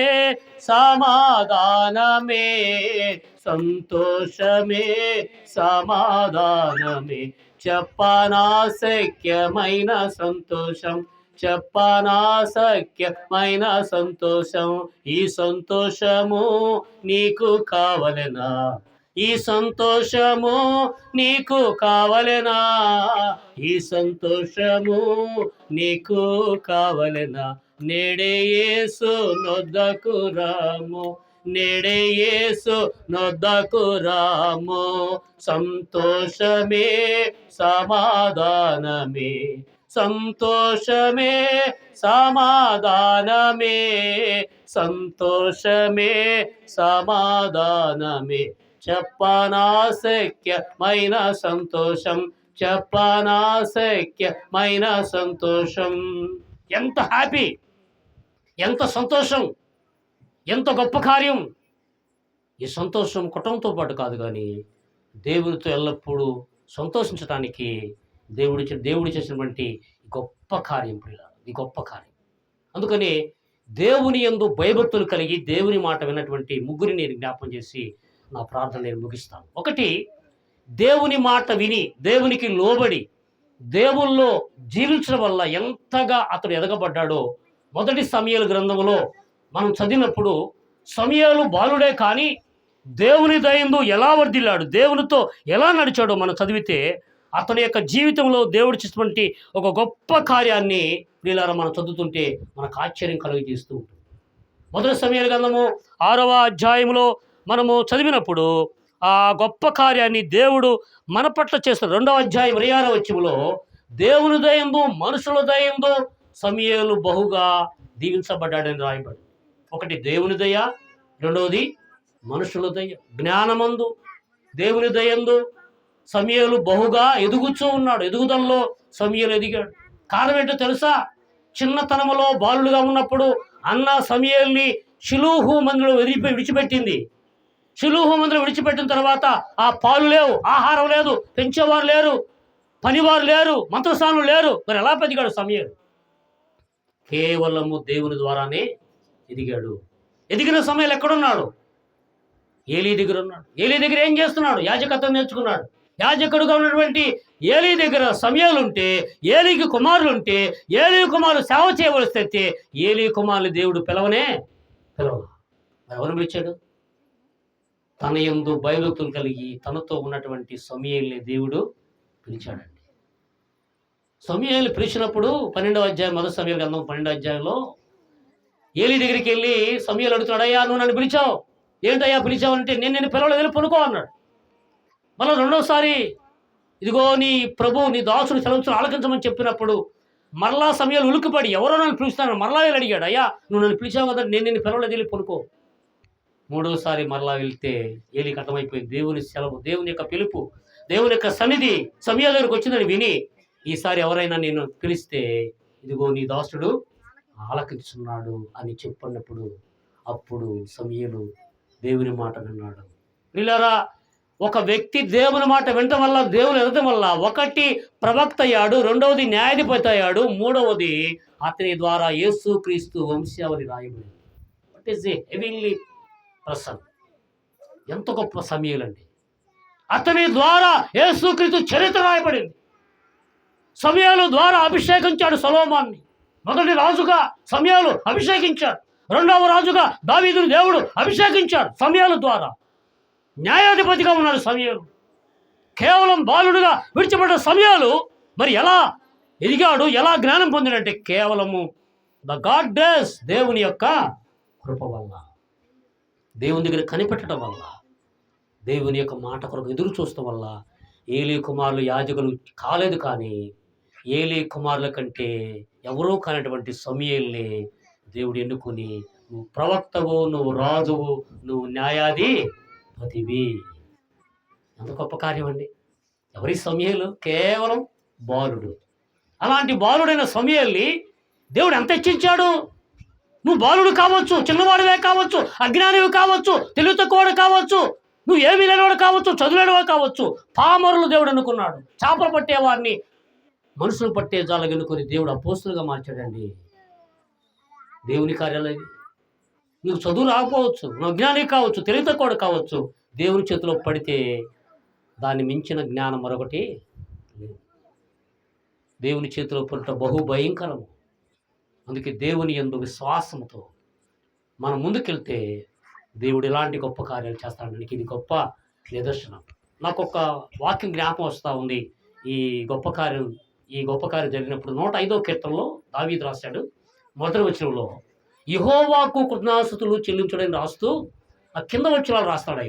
సమాధానమే, సంతోషమే సమాధానమే, చెప్పనాశక్యమైన సంతోషం, చెప్పనాశక్యమైన సంతోషం. ఈ సంతోషము నీకు కావలెనా, ఈ సంతోషము నీకు కావలెనా, ఈ సంతోషము నీకు కావలెనా. నేడే యేసు నొద్దకు రాము, నేడే యేసు నొద్దకు రాము, సంతోషమే సమాధానమే, సంతోషమే సమాధానమే, సంతోషమే సమాధానమే, చెప్పనాశక్యమైన సంతోషం, చెప్పనాశక్యమైన సంతోషం. ఎంత హ్యాపీ, ఎంత సంతోషం, ఎంత గొప్ప కార్యం. ఈ సంతోషం కుటుంబంతో పాటు కాదు, కానీ దేవునితో ఎల్లప్పుడూ సంతోషించడానికి దేవుడు చేసినటువంటి గొప్ప కార్యం ప్రియులారా, ఈ గొప్ప కార్యం. అందుకని దేవుని యందు భయభక్తులు కలిగి దేవుని మాట విన్నటువంటి ముగ్గురిని నేను జ్ఞాపం చేసి నా ప్రార్థన నేను ముగిస్తాను. ఒకటి, దేవుని మాట విని దేవునికి లోబడి దేవుల్లో జీవించడం వల్ల ఎంతగా అతడు ఎదగబడ్డాడో మొదటి సమూయేలు గ్రంథంలో మనం చదివినప్పుడు సమూయేలు బాలుడే కానీ దేవుని దయందు ఎలా వర్ధిల్లాడు, దేవునితో ఎలా నడిచాడో మనం చదివితే అతని యొక్క జీవితంలో దేవుడు చేసినటువంటి ఒక గొప్ప కార్యాన్ని ప్రియులారా మనం చదువుతుంటే మనకు ఆశ్చర్యం కలుగజేస్తూ ఉంటుంది. మొదటి సమూయేలు గ్రంథము 6వ అధ్యాయంలో మనము చదివినప్పుడు ఆ గొప్ప కార్యాన్ని దేవుడు మన పట్ల చేస్తారు. 2వ అధ్యాయం 26వ వచనంలో దేవుని దయందు మనుషుల దయందు సమూయేలు బహుగా దీవించబడ్డాడని రాయబడి. ఒకటి దేవుని దయ, రెండవది మనుషుల దయ. జ్ఞానమందు దేవుని దయందు సమూయేలు బహుగా ఎదుగుతూ ఉన్నాడు. ఎదుగుదలలో సమూయేలు ఎదిగాడు. కారణం ఏంటో తెలుసా? చిన్నతనములో బాలుడుగా ఉన్నప్పుడు అన్న సమూయేలుని షిలోహు మందిలో విడిచిపెట్టింది. షిలోహు మందిలో విడిచిపెట్టిన తర్వాత ఆ పాలు లేవు, ఆహారం లేదు, పెంచేవారు లేరు, పనివారు లేరు, మంత్రస్థానులు లేరు. మరి ఎలా పెరిగాడు సమూయేలు? కేవలము దేవుని ద్వారానే ఎదిగాడు. ఎదిగిన సమూయేలు ఎక్కడున్నాడు? ఏలీ దగ్గర ఉన్నాడు. ఏలీ దగ్గర ఏం చేస్తున్నాడు? యాజకత్వం నేర్చుకున్నాడు. యాజకుడుగా ఉన్నటువంటి ఏలీ దగ్గర సమూయేలు ఉంటే, ఏలీకి కుమారులు ఉంటే, ఏలీ కుమారులు సేవ చేయవలసి అయితే ఏలీ కుమారులు దేవుడు పిలవలా. ఎవరు పిలిచాడు? తన యందు భయభక్తులు కలిగి తనతో ఉన్నటువంటి సమూయేలుని దేవుడు పిలిచాడండి. సమూయేలు పిలిచినప్పుడు 12వ అధ్యాయం, మొదటి సమూయేలు గ్రంథం 12వ అధ్యాయంలో ఏలీ దగ్గరికి వెళ్ళి సమూయేలు అడుగుతున్నాడు, అయ్యా నువ్వు నన్ను పిలిచావు, ఏంటయ్యా పిలిచావంటే, నేను పిలవలేదు, వెళ్ళి పనుకో అన్నాడు. మళ్ళీ రెండోసారి ఇదిగో నీ ప్రభు నీ దాసుడు సెలవులు ఆలకించమని చెప్పినప్పుడు మరలా సమూయేలు ఉలిక్కిపడి ఎవరో నన్ను పిలుస్తాను మరలా వెళ్ళి అడిగాడు, అయ్యా నువ్వు నన్ను పిలిచావు కదా, నేను పిలవలేదు, వెళ్ళి పనుకో. మూడోసారి మరలా వెళ్తే ఏలీకి అర్థమైపోయింది దేవుని సెలవు, దేవుని యొక్క పిలుపు, దేవుని యొక్క సన్నిధి సమూయేలు దగ్గరికి వచ్చిందని విని, ఈసారి ఎవరైనా నేను పిలిస్తే ఇదిగో నీ దాసుడు ఆలకించున్నాడు అని చెప్పినప్పుడు అప్పుడు సమూయేలు దేవుని మాట విన్నాడు. ప్రియులారా, ఒక వ్యక్తి దేవుని మాట వినటం వల్ల, దేవుని ఎదగడం వల్ల, ఒకటి ప్రవక్త అయ్యాడు, రెండవది న్యాయాధిపతి అయ్యాడు, మూడవది అతని ద్వారా యేసుక్రీస్తు వంశావళి రాయబడింది. What is a heavenly person! ఎంత గొప్ప సమూయేలు అండి! అతని ద్వారా యేసుక్రీస్తు చరిత్ర రాయబడింది. సమూయేలు ద్వారా అభిషేకించాడు సొలొమోన్ని. మొదటి రాజుగా సమూయేలు అభిషేకించాడు. రెండవ రాజుగా దావీదును దేవుడు అభిషేకించాడు సమూయేలు ద్వారా. న్యాయాధిపతిగా ఉన్నాడు సమూయేలు. కేవలం బాలుడుగా విడిచిపడ్డ సమూయేలు మరి ఎలా ఎదిగాడు, ఎలా జ్ఞానం పొందినంటే కేవలము ద గాడ్ గ్రేస్, దేవుని యొక్క కృప వల్ల, దేవుని దగ్గర కనిపెట్టడం వల్ల, దేవుని యొక్క మాట కొరకు ఎదురు చూడటం వల్ల. ఏలీ కుమారులు యాజకులు కాలేదు, కానీ ఏలీ కుమారుల కంటే ఎవరూ కానటువంటి సమూయేలుని దేవుడు ఎన్నుకొని, నువ్వు ప్రవక్తవు, నువ్వు రాజువు, నువ్వు న్యాయాధిపతివి. ఎంత గొప్ప కార్యం అండి! ఎవరి సమూయేలు? కేవలం బాలుడు. అలాంటి బాలుడైన సమూయేలుని దేవుడు ఎంత హెచ్చించాడు. నువ్వు బాలుడు కావచ్చు, చిన్నవాడివే కావచ్చు, అజ్ఞానివి కావచ్చు, తెలివి తక్కువవాడు కావచ్చు, నువ్వు ఏమీ లేనివాడు కావచ్చు, చదువులేనివాడు కావచ్చు, పామరులు దేవుడు అనుకున్నాడు. చేపలు పట్టేవాడిని మనుషులు పట్టే జాలగనుకొని దేవుడు అపోస్తులుగా మార్చాడండి. దేవుని కార్యాలు ఇవి. నువ్వు చదువు రాకపోవచ్చు, నువ్వు అజ్ఞాని కావచ్చు, తెలివి తక్కువవాడు కావచ్చు, దేవుని చేతిలో పడితే దాన్ని మించిన జ్ఞానం మరొకటి లేదు. దేవుని చేతిలో పడుట బహు భయంకరము. అందుకే దేవుని యందు విశ్వాసంతో మనం ముందుకెళ్తే దేవుడు ఇలాంటి గొప్ప కార్యాలు చేస్తాడని ఇది గొప్ప నిదర్శనం. నాకు ఒక వాక్యం జ్ఞాపకం వస్తూ ఉంది. ఈ గొప్ప కార్యం జరిగినప్పుడు 105వ కీర్తనలో దావీదు రాశాడు. మొదటి వచనంలో యెహోవాకు కృతజ్ఞతాస్తుతులు చెల్లించడని రాస్తూ ఆ కింద వచనాలు రాస్తాడు.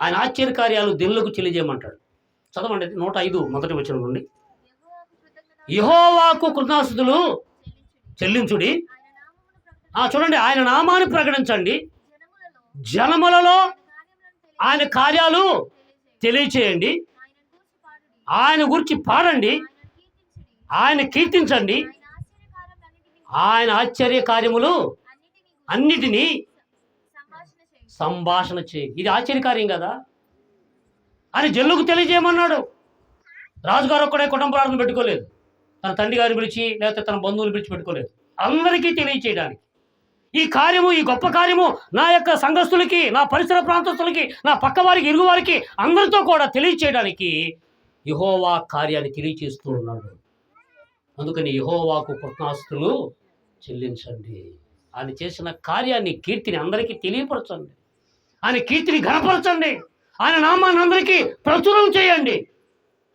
ఆయన ఆశ్చర్యకార్యాలు దేవులకు చెల్లించేయమంటాడు. చదవండి 105 మొదటి వచనం నుండి. యెహోవాకు కృతజ్ఞతాస్తుతులు చెల్లించుడి. చూడండి, ఆయన నామాన్ని ప్రకటించండి, జనములలో ఆయన కార్యాలు తెలియచేయండి, ఆయన గురించి పాడండి, ఆయన కీర్తించండి, ఆయన ఆశ్చర్య కార్యములు అన్నిటినీ సంభాషణ చేయి. ఇది ఆశ్చర్యకార్యం కదా అని జనులకు తెలియజేయమన్నాడు. రాజుగారు ఒక్కడే కుటుంబ ప్రార్థన పెట్టుకోలేదు, తన తండ్రి గారిని పిలిచి లేకపోతే తన బంధువులు పిలిచి పెట్టుకోలేదు, అందరికీ తెలియచేయడానికి. ఈ కార్యము, ఈ గొప్ప కార్యము నా యొక్క సంఘస్థులకి, నా పరిసర ప్రాంతస్తులకి, నా పక్క వారికి, ఇరుగు వారికి అందరితో కూడా తెలియచేయడానికి యెహోవా కార్యాన్ని తెలియచేస్తూ ఉన్నాడు. అందుకని యెహోవాకు కృతజ్ఞతాస్తుతులు చెల్లించండి. ఆయన చేసిన కార్యాన్ని, కీర్తిని అందరికీ తెలియపరచండి. ఆయన కీర్తిని ఘనపరచండి. ఆయన నామాన్ని అందరికీ ప్రచురం చేయండి.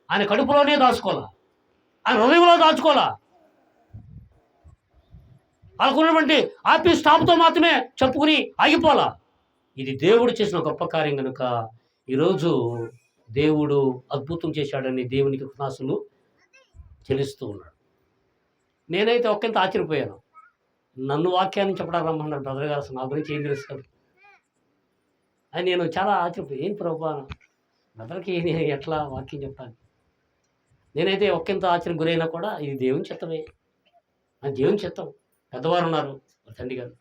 ఆయన కడుపులోనే దాచుకోవాలా, ఆయన హృదయంలో దాచుకోవాలా. వాళ్ళకున్నటువంటి ఆఫీస్ స్టాఫ్తో మాత్రమే చెప్పుకుని ఆగిపోలా. ఇది దేవుడు చేసిన గొప్ప కార్యం కనుక ఈరోజు దేవుడు అద్భుతం చేశాడని దేవునికి కృతజ్ఞతలు చెల్లిస్తూ ఉన్నాడు. నేనైతే ఒకంత ఆశ్చర్యపోయాను. నన్ను వాక్యాన్ని చెప్పడానికి రమ్మన్నాడు బ్రదర్ గారు, అసలు నా గురించి ఏం తెలుసు కదా అని నేను చాలా ఆశ్చర్యపోయాను. ఏం ప్రభా, బ్రదర్కి ఎట్లా వాక్యం చెప్పాలి? నేనైతే ఒకంత ఆశ్చర్యం గురైనా కూడా ఇది దేవుని చిత్తమే, అది దేవుని చిత్తం. పెద్దవారు ఉన్నారు, తండ్రి గారు,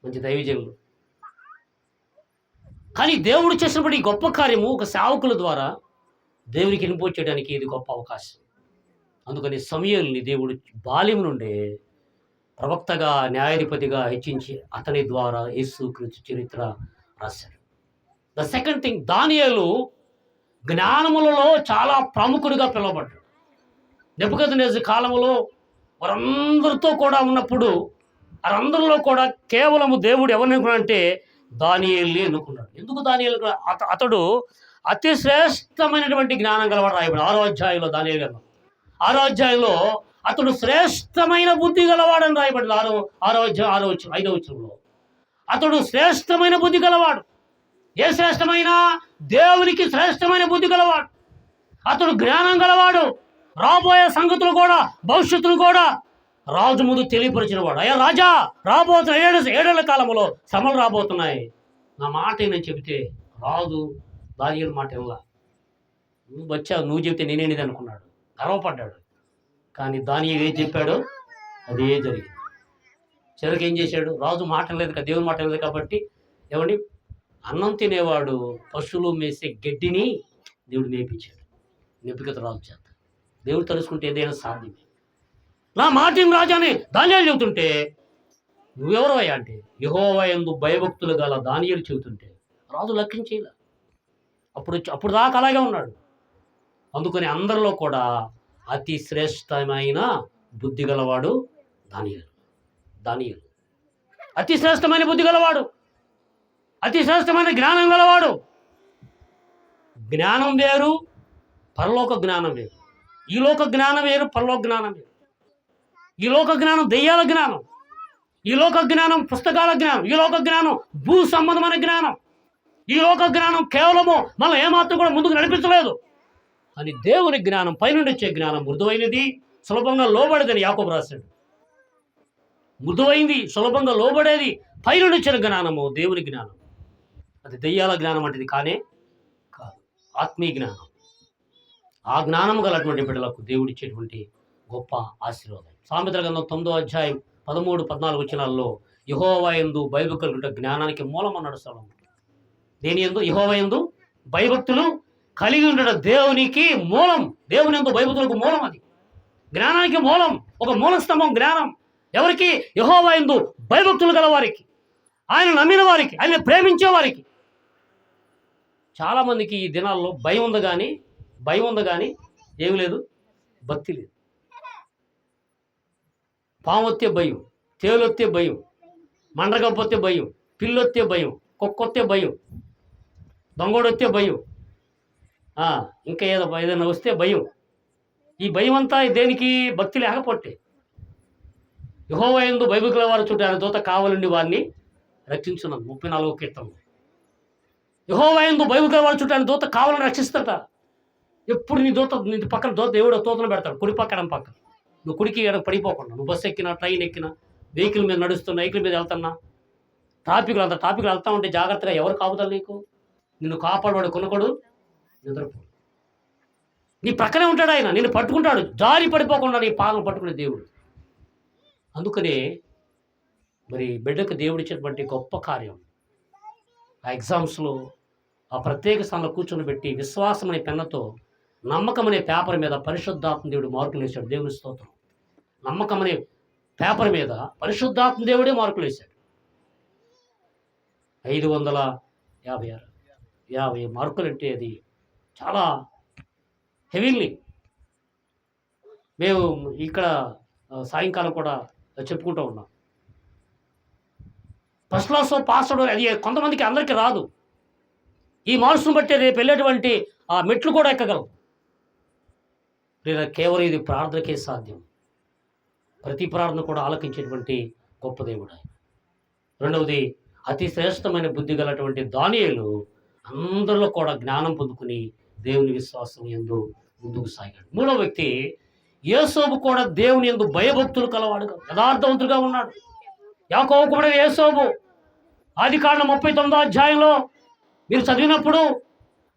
మంచి దైవజనులు. కానీ దేవుడు చేసినప్పుడు ఈ గొప్ప కార్యము ఒక సేవకుల ద్వారా దేవునికి వినిపించడానికి ఇది గొప్ప అవకాశం. అందుకని సమూయేలుని దేవుడు బాల్యం నుండే ప్రవక్తగా, న్యాయాధిపతిగా హెచ్చించి అతని ద్వారా యేసుక్రీస్తు చరిత్ర రాశాడు. ద సెకండ్ థింగ్, దానియేలు జ్ఞానములలో చాలా ప్రముఖుడిగా పిలువబడ్డాడు. నెబుకద్నెజరు కాలంలో వారందరితో కూడా ఉన్నప్పుడు వారందరిలో కూడా కేవలము దేవుడు ఎవరిని ఎన్నుకున్నాడంటే దానియేలుని ఎన్నుకున్నాడు. ఎందుకు దానియేలు? అతడు అతి శ్రేష్టమైనటువంటి జ్ఞానం గలవాడు రాయబడి 6వ అధ్యాయంలో. దానియేలు గారు 6వ అధ్యాయంలో అతడు శ్రేష్టమైన బుద్ధి గలవాడని రాయబడింది. 5వ వచనంలో అతడు శ్రేష్టమైన బుద్ధి గలవాడు. ఏ శ్రేష్టమైన? దేవునికి శ్రేష్టమైన బుద్ధి గలవాడు. అతడు జ్ఞానం గలవాడు. రాబోయే సంగతులు కూడా, భవిష్యత్తును కూడా రాజు ముందు తెలియపరిచిన వాడు. అయ్యా రాజా, రాబోతున్న ఏడేళ్ల కాలంలో శ్రమలు రాబోతున్నాయి, నా మాట నేను చెబితే రాజు దానియేలు మాట ఇలా, నువ్వు వచ్చావు, నువ్వు చెబితే నేనేనిది అనుకున్నాడు, గర్వపడ్డాడు. కానీ దానియేలు ఏం చెప్పాడో అదే జరిగింది. చివరికి ఏం చేశాడు? రాజు మాట లేదు కదా, దేవుని మాట లేదు కాబట్టి ఏమండి, అన్నం తినేవాడు పశువులు మేసే గడ్డిని దేవుడు మేపించాడు నెబుకద్నెజరు చేత. దేవుడు తలుచుకుంటే ఏదైనా సాధ్యమే. నా మాటిని రాజాని దానియేలు చెబుతుంటే, నువ్వెవరో అయ్యా అంటే యెహోవా యందు భయభక్తులు గల దానియేలు చెబుతుంటే రాజు లెక్కించేలా. అప్పుడు దాకా అలాగే ఉన్నాడు. అందుకని అందరిలో కూడా అతి శ్రేష్టమైన బుద్ధి గలవాడు దానియేలు. అతి శ్రేష్టమైన బుద్ధి గలవాడు, అతి శ్రేష్టమైన జ్ఞానం గలవాడు. జ్ఞానం వేరు, పరలోక జ్ఞానం వేరు. ఈ లోక జ్ఞానం వేరు, పరలోక జ్ఞానం వేరు. ఈ లోక జ్ఞానం దెయ్యాల జ్ఞానం, ఈ లోక జ్ఞానం పుస్తకాల జ్ఞానం, ఈ లోక జ్ఞానం భూ సంబంధమైన జ్ఞానం. ఈ లోక జ్ఞానం కేవలము మళ్ళీ ఏమాత్రం కూడా ముందుకు నడిపించలేదు. అని దేవుని జ్ఞానం, పైనుండి వచ్చే జ్ఞానం మృదువైనది, సులభంగా లోబడేదని యాకోబు రాశాడు. మృదువైంది, సులభంగా లోబడేది పైనుండి వచ్చిన జ్ఞానము దేవుని జ్ఞానం. అది దెయ్యాల జ్ఞానం అంటే కానే కాదు, ఆత్మీయ జ్ఞానం. ఆ జ్ఞానం గలటువంటి బిడ్డలకు దేవుడిచ్చేటువంటి గొప్ప ఆశీర్వాదం. సామెతల గ్రంథం 9వ అధ్యాయం 13-14 వచనాల్లో యెహోవా యందు భయభక్తులు కలుగుట జ్ఞానానికి మూలం అన్నాడు సొలొమోను. దేని యందు? యెహోవా యందు భయభక్తులు కలిగి ఉండడం దేవునికి మూలం. దేవుని యందు భయభక్తులకు మూలం, అది జ్ఞానానికి మూలం. ఒక మూల స్తంభం జ్ఞానం. ఎవరికి? యెహోవా యందు భయభక్తులు గల వారికి, ఆయన నమ్మిన వారికి, ఆయన ప్రేమించే వారికి. చాలామందికి ఈ దినాల్లో భయం ఉంది కానీ ఏమి లేదు, భక్తి లేదు. పామొత్తే భయం, తేలొత్తే భయం, మండగప్పొత్తే భయం, పిల్లొత్తే భయం, కుక్కొత్తే భయం, దొంగోడొత్తే భయం, ఇంకా ఏదైనా వస్తే భయం. ఈ భయం అంతా దేనికి? భక్తి లేకపోతే. యెహోవా యందు భయభక్తుల వారి చుట్టూ ఆయన దూత కావాలండి వారిని రక్షించున్నాను. 34వ కీర్తనలో యెహోవా యందు భయభక్తుల వారి చుట్టూ ఆయన దూత కావాలని రక్షిస్తాట. ఎప్పుడు నీ పక్కన దూత దేవుడు తోతను పెడతాడు, కుడి పక్కన పక్కన. నువ్వు కుడికి ఎడకు పడిపోకుండా, నువ్వు బస్సు ఎక్కినా, ట్రైన్ ఎక్కినా, వెహికల్ మీద నడుస్తున్నా, వెహికల్ మీద వెళ్తున్నా, ట్రాఫిక్లో వెళ్తా ఉంటే జాగ్రత్తగా. ఎవరు కాపుతారు నీకు? నిన్ను కాపాడవాడు కొనుకోడు, నిద్రపోడు. నీ ప్రక్కనే ఉంటాడు ఆయన, నిన్ను పట్టుకుంటాడు, జారి పడిపోకుండా నీ పాదం పట్టుకునే దేవుడు. అందుకనే మరి బిడ్డకు దేవుడు ఇచ్చినటువంటి గొప్ప కార్యం, ఆ ఎగ్జామ్స్లో ఆ ప్రత్యేక స్థానంలో కూర్చొని పెట్టి విశ్వాసం అనే పెన్నతో నమ్మకం అనే పేపర్ మీద పరిశుద్ధాత్మ దేవుడు మార్కులు వేశాడు. దేవుని స్తోత్రం. నమ్మకం అనే పేపర్ మీద పరిశుద్ధాత్మ దేవుడే మార్కులు వేశాడు. 556 మార్కులు అంటే అది చాలా హెవీలీ. మేము ఇక్కడ సాయంకాలం కూడా చెప్పుకుంటూ ఉన్నాం. ఫస్ట్ క్లాస్ పాస్ అవడం అది కొంతమందికి అందరికీ రాదు. ఈ మార్క్స్ను బట్టి రేపు వెళ్ళేటువంటి ఆ మెట్లు కూడా ఎక్కగలవు. లేదా కేవలం ఇది ప్రార్థనకే సాధ్యం. ప్రతి ప్రార్థన కూడా ఆలకించేటువంటి గొప్ప దేవుడు ఆయన. రెండవది, అతి శ్రేష్టమైన బుద్ధి గలటువంటి దానియేలు అందరిలో కూడా జ్ఞానం పొందుకుని దేవుని విశ్వాసం యందు ముందుకు సాగాడు. మూడవ వ్యక్తి యోసేపు కూడా దేవుని యందు భయభక్తులు కలవాడుగా యథార్థవంతుడుగా ఉన్నాడు. యాకోబు కూడా యోసేపు ఆదికాండం 39వ అధ్యాయంలో మీరు చదివినప్పుడు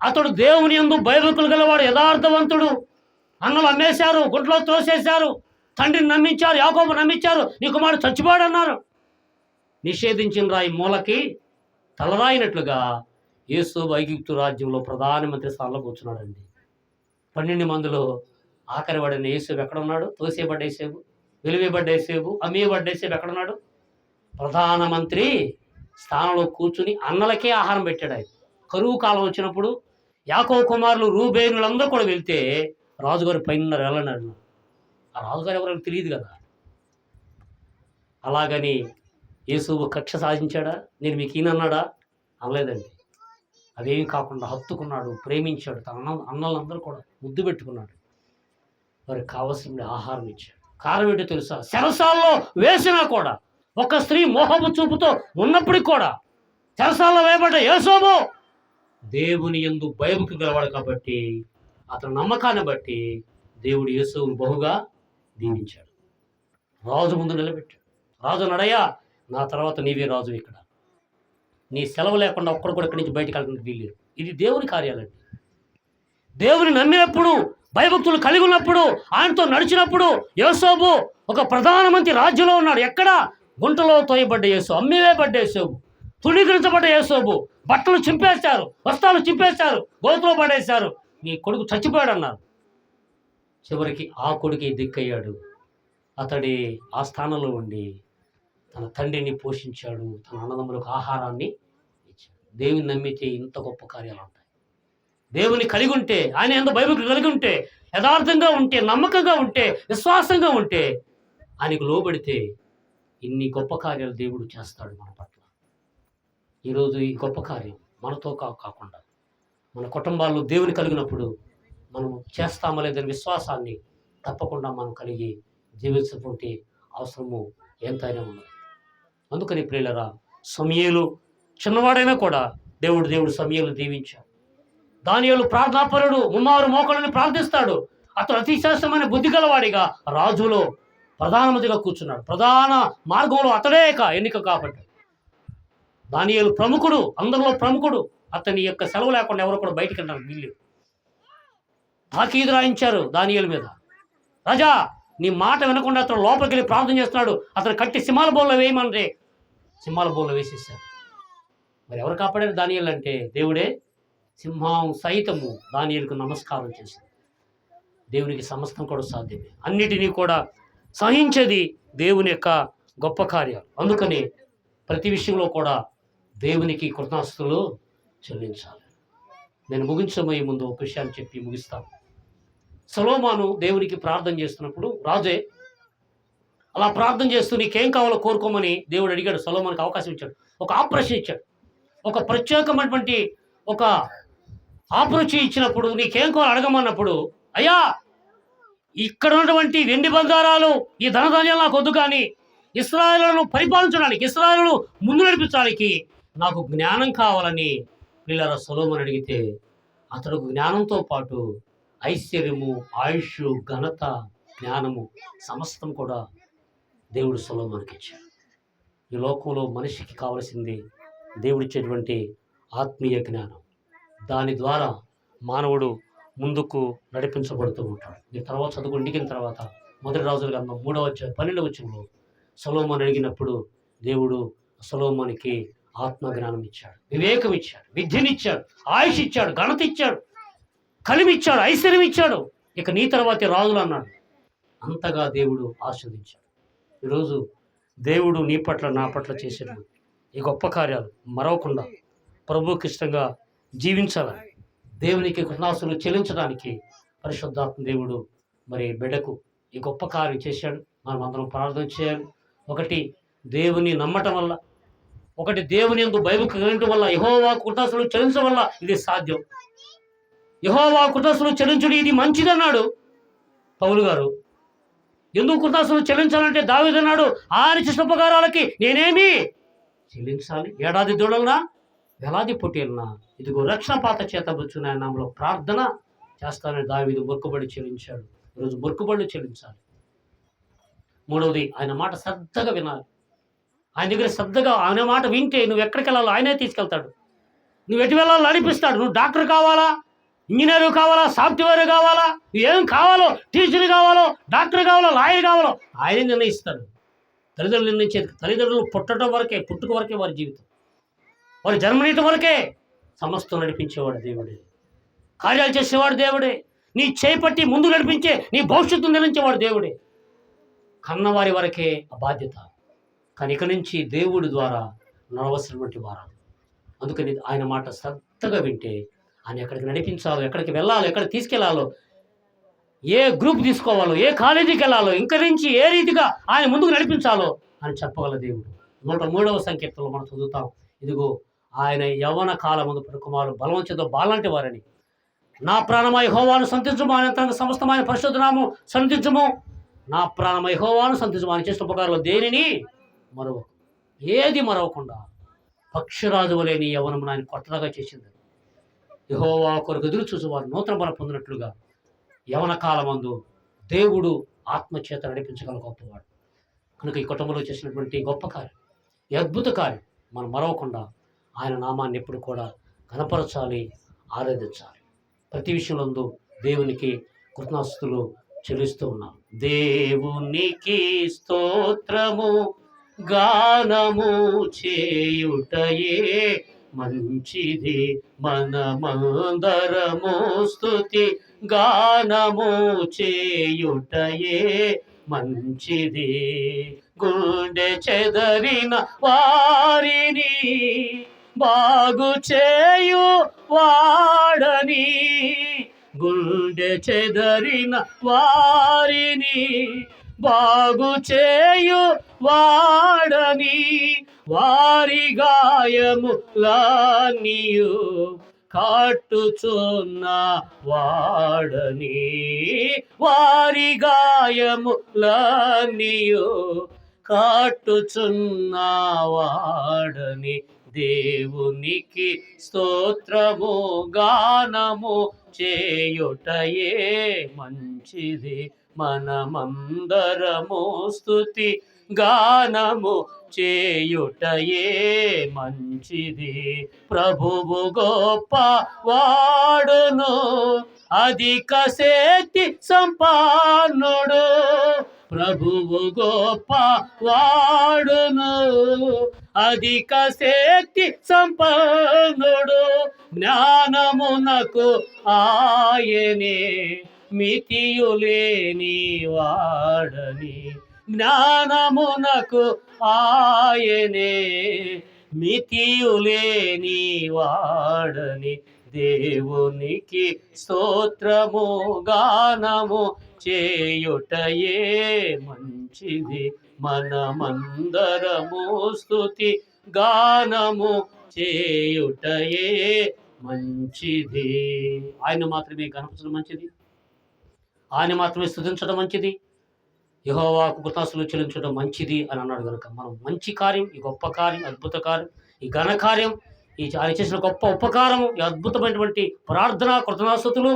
అతడు దేవుని యందు భయభక్తులు గలవాడు, యథార్థవంతుడు. అన్నలు అమ్మేశారు, గుంట్లో తోసేశారు, తండ్రిని నమ్మించారు, యాకోబు నమ్మించారు, నీ కుమారుడు చచ్చిపోయాడు అన్నారు. నిషేధించిన రాయి మూలకి తలరాయినట్లుగా యోసేపు ఐగుప్తు రాజ్యంలో ప్రధానమంత్రి స్థానంలో కూర్చున్నాడండి. 12 మందిలో ఆఖరివాడైన యోసేపు ఎక్కడ ఉన్నాడు? తోసేబడ్డ యోసేపు, వెలివేయబడ్డ యోసేపు, అమ్మేయబడ్డ యోసేపు ఎక్కడున్నాడు? ప్రధానమంత్రి స్థానంలో కూర్చుని అన్నలకే ఆహారం పెట్టాడు ఆయన. కరువు కాలం వచ్చినప్పుడు యాకోబు కుమారులు రూబేనులందరూ కూడా వెళ్తే రాజుగారు పైన వెళ్ళన్నాడు. ఆ రాజుగారు ఎవరో తెలియదు కదా. అలాగని యేసువు కక్ష సాధించాడా? నేను మీకు ఈయనన్నాడా? అనలేదండి. అదేమి కాకుండా హత్తుకున్నాడు, ప్రేమించాడు. తన అన్నలందరూ కూడా ముద్దు పెట్టుకున్నాడు. వారికి కావలసిన ఆహారం ఇచ్చాడు. కారణం ఏంటో తెలుసా? చెరసాల్లో వేసినా కూడా ఒక స్త్రీ మోహపు చూపుతో ఉన్నప్పటికి కూడా చెరసాల్లో వేయబడ్డ యేసోబు దేవుని యందు భయముకు గలవాడు కాబట్టి అతని నమ్మకాన్ని బట్టి దేవుడు యేసోబును బహుగా దీవించాడు. రాజు ముందు నిలబెట్టాడు. రాజు నడయ్యా, నా తర్వాత నీవే రాజు, ఇక్కడ నీ సెలవు లేకుండా ఒక్కడు కూడా ఇక్కడి నుంచి బయటకు వెళ్ళడానికి వీల్లేదు. ఇది దేవుని కార్యాలండి. దేవుని నమ్మినప్పుడు, భయభక్తులు కలిగి ఉన్నప్పుడు, ఆయనతో నడిచినప్పుడు యోసేపు ఒక ప్రధానమంత్రి రాజ్యంలో ఉన్నాడు. ఎక్కడ? గుంటలో తోయబడ్డ యేసు, అమ్మివేయబడ్డ యేసేపు, తృణీకరించబడ్డ యేసేపు. బట్టలు చింపేశారు, వస్త్రాలు చింపేశారు, గోతులో పడేశారు. నీ కొడుకు చచ్చిపోయాడు అన్నారు. చివరికి ఆ కొడుకు దిక్కయ్యాడు. అతడి ఆ స్థానంలో ఉండి తన తండ్రిని పోషించాడు, తన అన్నదమ్ములకు ఆహారాన్ని ఇచ్చాడు. దేవుని నమ్మితే ఇంత గొప్ప కార్యాలు ఉంటాయి. దేవుని కలిగి ఉంటే, ఆయన ఎంత భయభక్తులు కలిగి ఉంటే, యథార్థంగా ఉంటే, నమ్మకంగా ఉంటే, విశ్వాసంగా ఉంటే, ఆయనకు లోబడితే ఇన్ని గొప్ప కార్యాలు దేవుడు చేస్తాడు మన పట్ల. ఈరోజు ఈ గొప్ప కార్యం మనతో కాకుండా మన కుటుంబాల్లో దేవుని కలిగినప్పుడు మనం చేస్తామో లేదని విశ్వాసాన్ని తప్పకుండా మనం కలిగి జీవించటువంటి అవసరము ఎంతైనా ఉన్నది. అందుకని ప్రియులరా, సమూయేలు చిన్నవాడైనా కూడా దేవుడు సమూయేలు దీవించాడు. దానియేలు ప్రార్థనాపరుడు, ముమ్మారు మోకళ్ళని ప్రార్థిస్తాడు. అతడు అతి శ్రేష్టమైన బుద్ధి గలవాడిగా రాజులో ప్రధానమంత్రిగా కూర్చున్నాడు. ప్రధాన మార్గంలో అతడే ఎన్నిక కాబట్టి దానియేలు ప్రముఖుడు, అందరిలో ప్రముఖుడు. అతని యొక్క సెలవు లేకుండా ఎవరు కూడా బయటికి వెళ్ళారు. వీళ్ళు తాకీదు రాయించారు దానియేలు మీద. రాజా, నీ మాట వినకుండా అతను లోపలికి వెళ్ళి ప్రార్థన చేస్తున్నాడు, అతను కట్టి సింహాల బోల్లో వేయమని సింహాల బోల్లో వేసేసారు. మరి ఎవరు కాపాడారు దానియేలు అంటే? దేవుడే. సింహం సైతము దానియేలుకు నమస్కారం చేసింది. దేవునికి సమస్తం కూడా సాధ్యమే. అన్నిటినీ కూడా సహించేది దేవుని యొక్క గొప్ప కార్యాలు. అందుకని ప్రతి విషయంలో కూడా దేవునికి కృతజ్ఞతలు చెల్లించాలి. నేను ముగించబోయే ముందు ఒక విషయాన్ని చెప్పి ముగిస్తాను. సొలొమోను దేవునికి ప్రార్థన చేస్తున్నప్పుడు, రాజే అలా ప్రార్థన చేస్తూ నీకేం కావాలో కోరుకోమని దేవుడు అడిగాడు. సొలొమోనుకి అవకాశం ఇచ్చాడు, ఒక ఆపరేషన్ ఇచ్చాడు. ఒక ప్రత్యేకమైనటువంటి ఒక ఆపరేషన్ ఇచ్చినప్పుడు నీకేం కావాలో అడగమన్నప్పుడు, అయ్యా ఇక్కడ ఉన్నటువంటి వెండి బంగారాలు, ఈ ధనధాన్యాలు నాకు వద్దు, కానీ ఇశ్రాయేలును పరిపాలించడానికి, ఇశ్రాయేలును ముందు నడిపించడానికి నాకు జ్ఞానం కావాలని పిల్లల సొలొమోను అడిగితే, అతడు జ్ఞానంతో పాటు ఐశ్వర్యము, ఆయుష్, ఘనత, జ్ఞానము సమస్తం కూడా దేవుడు సొలొమోనుకి ఇచ్చాడు. ఈ లోకంలో మనిషికి కావలసింది దేవుడిచ్చేటువంటి ఆత్మీయ జ్ఞానం. దాని ద్వారా మానవుడు ముందుకు నడిపించబడుతూ ఉంటాడు. ఈ తర్వాత చదువు ఇంటికిన తర్వాత 1 రాజుల గ్రంథం 3వ అధ్యాయం 12వ వచనంలో సొలొమోను అడిగినప్పుడు దేవుడు సొలొమోనుకి ఆత్మ జ్ఞానం ఇచ్చాడు, వివేకం ఇచ్చాడు, విద్యనిచ్చాడు, ఆయుష్ ఇచ్చాడు, ఘనత ఇచ్చాడు. కలిమిచ్చాడు, ఐశ్వర్యం ఇచ్చాడు. ఇక నీ తర్వాతే రాజులు అన్నాడు. అంతగా దేవుడు ఆస్వాదించాడు. ఈరోజు దేవుడు నీ పట్ల నా పట్ల చేసిన ఈ గొప్ప కార్యాలు మరవకుండా ప్రభువుకి ఇష్టంగా జీవించాలని, దేవునికి కృతజ్ఞతలు చెల్లించడానికి పరిశుద్ధాత్మ దేవుడు మరి బిడ్డకు ఈ గొప్ప కార్యం చేశాడు. మనం అందరం ప్రార్థన చేయాలి. ఒకటి దేవుని నమ్మటం వల్ల, ఒకటి దేవుని యందు బైబిల్ వినటం వల్ల, యెహోవా కృతజ్ఞతలు చెల్లించడం వల్ల ఇది సాధ్యం. యెహోవా కృతజ్ఞతలు చెల్లించుడు ఇది మంచిదన్నాడు పౌలు గారు. ఎందుకు కృతజ్ఞతలు చెల్లించాలంటే దావీదు అన్నాడు, ఆయన చేసిన ఉపకారాలకి నేనేమి చెల్లించాలి? ఏడాది దూడలనా, వేలాది పొట్టేలనా, ఇదిగో రక్షణ పాత చేత బుచ్చున నామలో ప్రార్థన చేస్తానని దావీదు మొక్కుబడి చెల్లించాడు. ఈరోజు మొక్కుబడులు చెల్లించాలి. మూడవది, ఆయన మాట శ్రద్ధగా వినాలి. ఆయన దగ్గర శ్రద్ధగా ఆయన మాట వింటే నువ్వు ఎక్కడికి వెళ్ళాలో ఆయనే తీసుకెళ్తాడు. నువ్వు ఎటు వెళ్ళాలో నడిపిస్తాడు. నువ్వు డాక్టర్ కావాలా, ఇంజనీరు కావాలా, సాఫ్ట్వేర్ కావాలా, ఏం కావాలో, టీచర్ కావాలో, డాక్టర్ కావాలో, లాయర్ కావాలో ఆయనే నిర్ణయిస్తాడు. తల్లిదండ్రులు నిర్ణయించేది. తల్లిదండ్రులు పుట్టడం వరకే, పుట్టుక వరకే వారి జీవితం. వారి జన్మనీయటం వరకే. సమస్తం నడిపించేవాడు దేవుడే. కార్యాలు చేసేవాడు దేవుడే. నీ చేపట్టి ముందు నడిపించే, నీ భవిష్యత్తు నిర్ణయించేవాడు దేవుడే. కన్నవారి వరకే ఆ బాధ్యత. కానీ ఇక నుంచి దేవుడి ద్వారా నడవలసినటువంటి వారు. అందుకని ఆయన మాట శ్రద్ధగా వింటే ఆయన ఎక్కడికి నడిపించాలో, ఎక్కడికి వెళ్ళాలో, ఎక్కడికి తీసుకెళ్లాలో, ఏ గ్రూప్ తీసుకోవాలో, ఏ కాలేజీకి వెళ్ళాలో, ఇంక నుంచి ఏ రీతిగా ఆయన ముందుకు నడిపించాలో అని చెప్పగల దేవుడు. 103వ సంకీర్తనలో మనం చదువుతాం, ఇదిగో ఆయన యవ్వన కాలమందు పుట్టిన కుమారులు బలవంతుతో బాలంటి వారని. నా ప్రాణమా యెహోవాను సంతించుము, ఆయన తన సమస్తమైన పరిశుద్ధ నామము సంతించుము. నా ప్రాణమా యెహోవాను సంతించుము, ఆయన చేసిన ఉపకారంలో దేనిని మరవకు. ఏది మరవకుండా పక్షిరాజు వలె నీ యవ్వనము ఆయన కొత్తగా చేసింది. యెహోవా కొరకు ఎదురు చూసి వారు నూతన బలం పొందినట్లుగా యవన కాలమందు దేవుడు ఆత్మచేత నడిపించగల గొప్పవాడు. కనుక ఈ కుటుంబంలో చేసినటువంటి గొప్ప కార్యం, ఈ అద్భుత కార్యం మనం మరవకుండా ఆయన నామాన్ని ఎప్పుడు కూడా కనపరచాలి, ఆరాధించాలి. ప్రతి విషయంలో దేవునికి కృతజ్ఞతలు చెల్లిస్తూ ఉన్నాం. దేవునికి స్తోత్రము గానము చేయుటయే మంచిది, మనమందరము స్తుతి గానము చేయుటయే మంచిది. గుండె చెదరిన వారిని బాగు చేయు వాడని, గుండె చెదరిన వారిని బాగు చేయు వాడని, వారి గాయములన్నీయు కాటుచున్న వాడని, వారి గాయములన్నీయు కాటుచున్న వాడని. దేవునికి స్తోత్రము గానము చేయుటయే మంచిది, మనమందరము స్తుతి గానము చేయుటయే మంచిది. ప్రభువు గొప్ప వాడును, అధిక శక్తి సంపన్నుడు. ప్రభువు గొప్ప వాడును, అధిక శక్తి సంపన్నుడు. జ్ఞానమునకు ఆయనే మితియులేని వాడని, జ్ఞానమునకు ఆయనే మితియులేని వాడని. దేవునికి స్తోత్రము గానము చేయుటయే మంచిది, మనమందరము స్తుతి గానము చేయుటయే మంచిది. ఆయన మాత్రమే కనపరచడం మంచిది, ఆయన మాత్రమే స్తుతించడం మంచిది, యెహోవాకు కృతజ్ఞతలు చెల్లించడం మంచిది అని అన్నాడు. కనుక మనం మంచి కార్యం, ఈ గొప్ప కార్యం, అద్భుత కార్యం, ఈ ఘన కార్యం, ఈ ఆయన చేసిన గొప్ప ఉపకారము, ఈ అద్భుతమైనటువంటి ప్రార్థన కృతజ్ఞతాస్తుతులు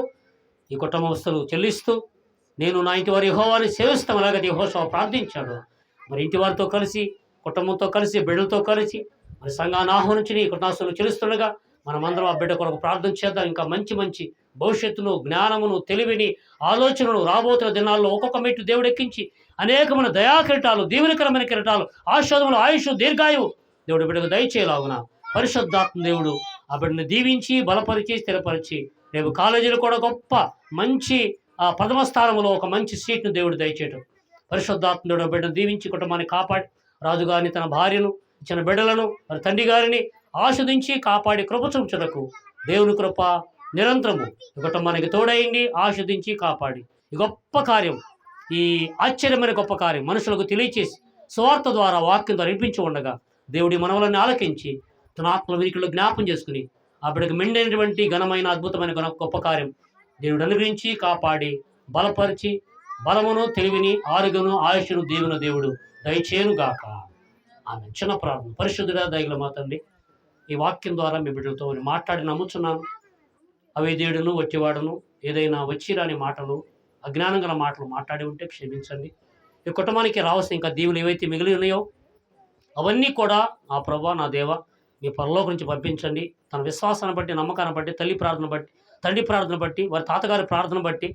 ఈ కుటుంబస్తులు చెల్లిస్తూ, నేను నా ఇంటి వారి యెహోవాని సేవిస్తాం అలాగే యెహోషువ ప్రార్థించాడు. మరి ఇంటి వారితో కలిసి, కుటుంబంతో కలిసి, బిడ్డలతో కలిసి మరి సంఘాన్ని ఆహ్వానించి నీ కృతజ్ఞతాస్తుతులు చెల్లిస్తుండగా మనమందరం ఆ బిడ్డ కొరకు ప్రార్థన చేద్దాం. ఇంకా మంచి మంచి భవిష్యత్తును, జ్ఞానమును, తెలివిని, ఆలోచనలు రాబోతున్న దినాల్లో ఒక్కొక్క మెట్టు దేవుడు ఎక్కించి అనేకమైన దయా కిరీటాలు, దీవెనకరమైన కిరీటాలు, ఆశీర్వాదములు, ఆయుష్, దీర్ఘాయువు దేవుడు బిడ్డకు దయచేయలాగున పరిశుద్ధాత్మ దేవుడు ఆ బిడ్డను దీవించి, బలపరిచి, స్థిరపరిచి రేపు కాలేజీలో కూడా గొప్ప మంచి ప్రథమ స్థానంలో ఒక మంచి సీట్ను దేవుడు దయచేయటం, పరిశుద్ధాత్మ దేవుడు బిడ్డను దీవించి కుటుంబాన్ని కాపాడి, రాజుగారిని తన భార్యను ఇచ్చిన బిడ్డలను మరి తండ్రి గారిని ఆస్వాదించి కాపాడి కృప చూపుటకు దేవుని కృప నిరంతరము ఈ కుటుంబానికి తోడైంది, ఆస్వాదించి కాపాడి ఈ గొప్ప కార్యం, ఈ ఆశ్చర్యమైన గొప్ప కార్యం మనుషులకు తెలియచేసి స్వార్థ ద్వారా వాక్యం ద్వారా వినిపించి ఉండగా దేవుడి మనవలను ఆలకించి తన ఆత్మ వినికిలో జ్ఞాపం చేసుకుని ఆ బిడ్డకు మెండైనటువంటి ఘనమైన అద్భుతమైన గొప్ప కార్యం దేవుడు అనుగ్రహించి కాపాడి బలపరిచి బలమును తెలివిని ఆరోగ్యను ఆయుష్ను దేవుని దేవుడు దయచేయునుగాక. ఆమె చిన్న ప్రార్థన. పరిశుద్ధుడా దయగల మా తండ్రి, ఈ వాక్యం ద్వారా మీ బిడ్డలతో మాట్లాడి నమ్ముచున్నాను. అవిధేయుడును వచ్చేవాడును ఏదైనా వచ్చిరాని మాటలు అజ్ఞానం గల మాటలు మాట్లాడి ఉంటే క్షమించండి. ఈ కుటుంబానికి రావాల్సిన ఇంకా దీవులు ఏవైతే మిగిలి ఉన్నాయో అవన్నీ కూడా నా ప్రభా నా దేవ మీ పరలోకం నుంచి పంపించండి. తన విశ్వాసాన్ని బట్టి, నమ్మకాన్ని బట్టి, తల్లి ప్రార్థన బట్టి, తండ్రి ప్రార్థన బట్టి, వారి తాతగారి ప్రార్థన బట్టి,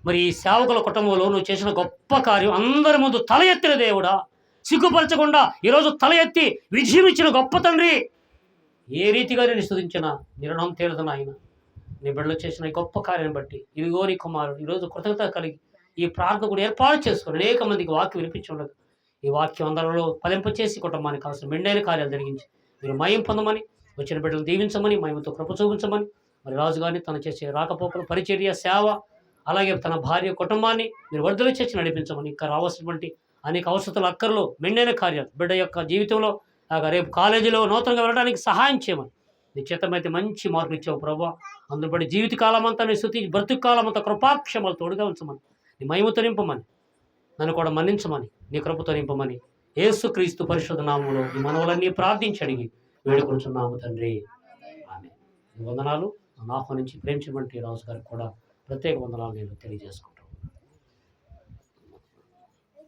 మరి ఈ సేవకుల కుటుంబంలో నువ్వు చేసిన గొప్ప కార్యం అందరి ముందు తల ఎత్తిన దేవుడా, సిగ్గుపరచకుండా ఈరోజు తల ఎత్తి విజయం ఇచ్చిన గొప్ప తండ్రి, ఏ రీతిగా నేను స్తుతించిన నిర్ణయం తీరదు నాయన. నీ బిడ్డలు చేసిన ఈ గొప్ప కార్యాన్ని బట్టి ఇదిగో నీ కుమారుడు ఈరోజు కృతజ్ఞత కలిగి ఈ ప్రార్థన కూడా ఏర్పాటు చేసుకుని అనేక మందికి వాక్యం వినిపించి ఉండదు. ఈ వాక్యం అందరిలో ఫలింపచేసి కుటుంబానికి కావాల్సిన మెండైన కార్యాలు జరిగించి మీరు మయం పొందమని, వచ్చిన బిడ్డలు దీవించమని, మయంతో కృప చూపించమని, మరి రాజుగారిని తను చేసే రాకపోకలు పరిచర్య సేవ అలాగే తన భార్య కుటుంబాన్ని మీరు వర్ధలు చేసి నడిపించమని, ఇంకా రావాల్సినటువంటి అనేక అవసరాలు అక్కర్లు మెండైన కార్యాలు బిడ్డ యొక్క జీవితంలో రేపు కాలేజీలో నూతనంగా వెళ్ళడానికి సహాయం చేయమని, నీ చేతమైతే మంచి మార్కులు ఇచ్చావు ప్రభా. అందులో బట్టి జీవితకాలం అంతా నీ స్తుతి, బ్రతుకాలం అంతా కృపాక్షమాలు తోడుగా ఉంచమని, నీ మహిమతో నింపమని, నన్ను కూడా మన్నించమని, నీ కృపతో నింపమని యేసుక్రీస్తు పరిశుద్ధ నామములో ఈ మనవులన్నీ ప్రార్థించి అడిగి వేడుకొంచున్నాము తండ్రి. ఆమె వందనాలు. నన్ను ఆహ్వానించి ప్రేమించమంటే రాజు గారికి కూడా ప్రత్యేక వందనాలు నేను తెలియజేసుకుంటాను.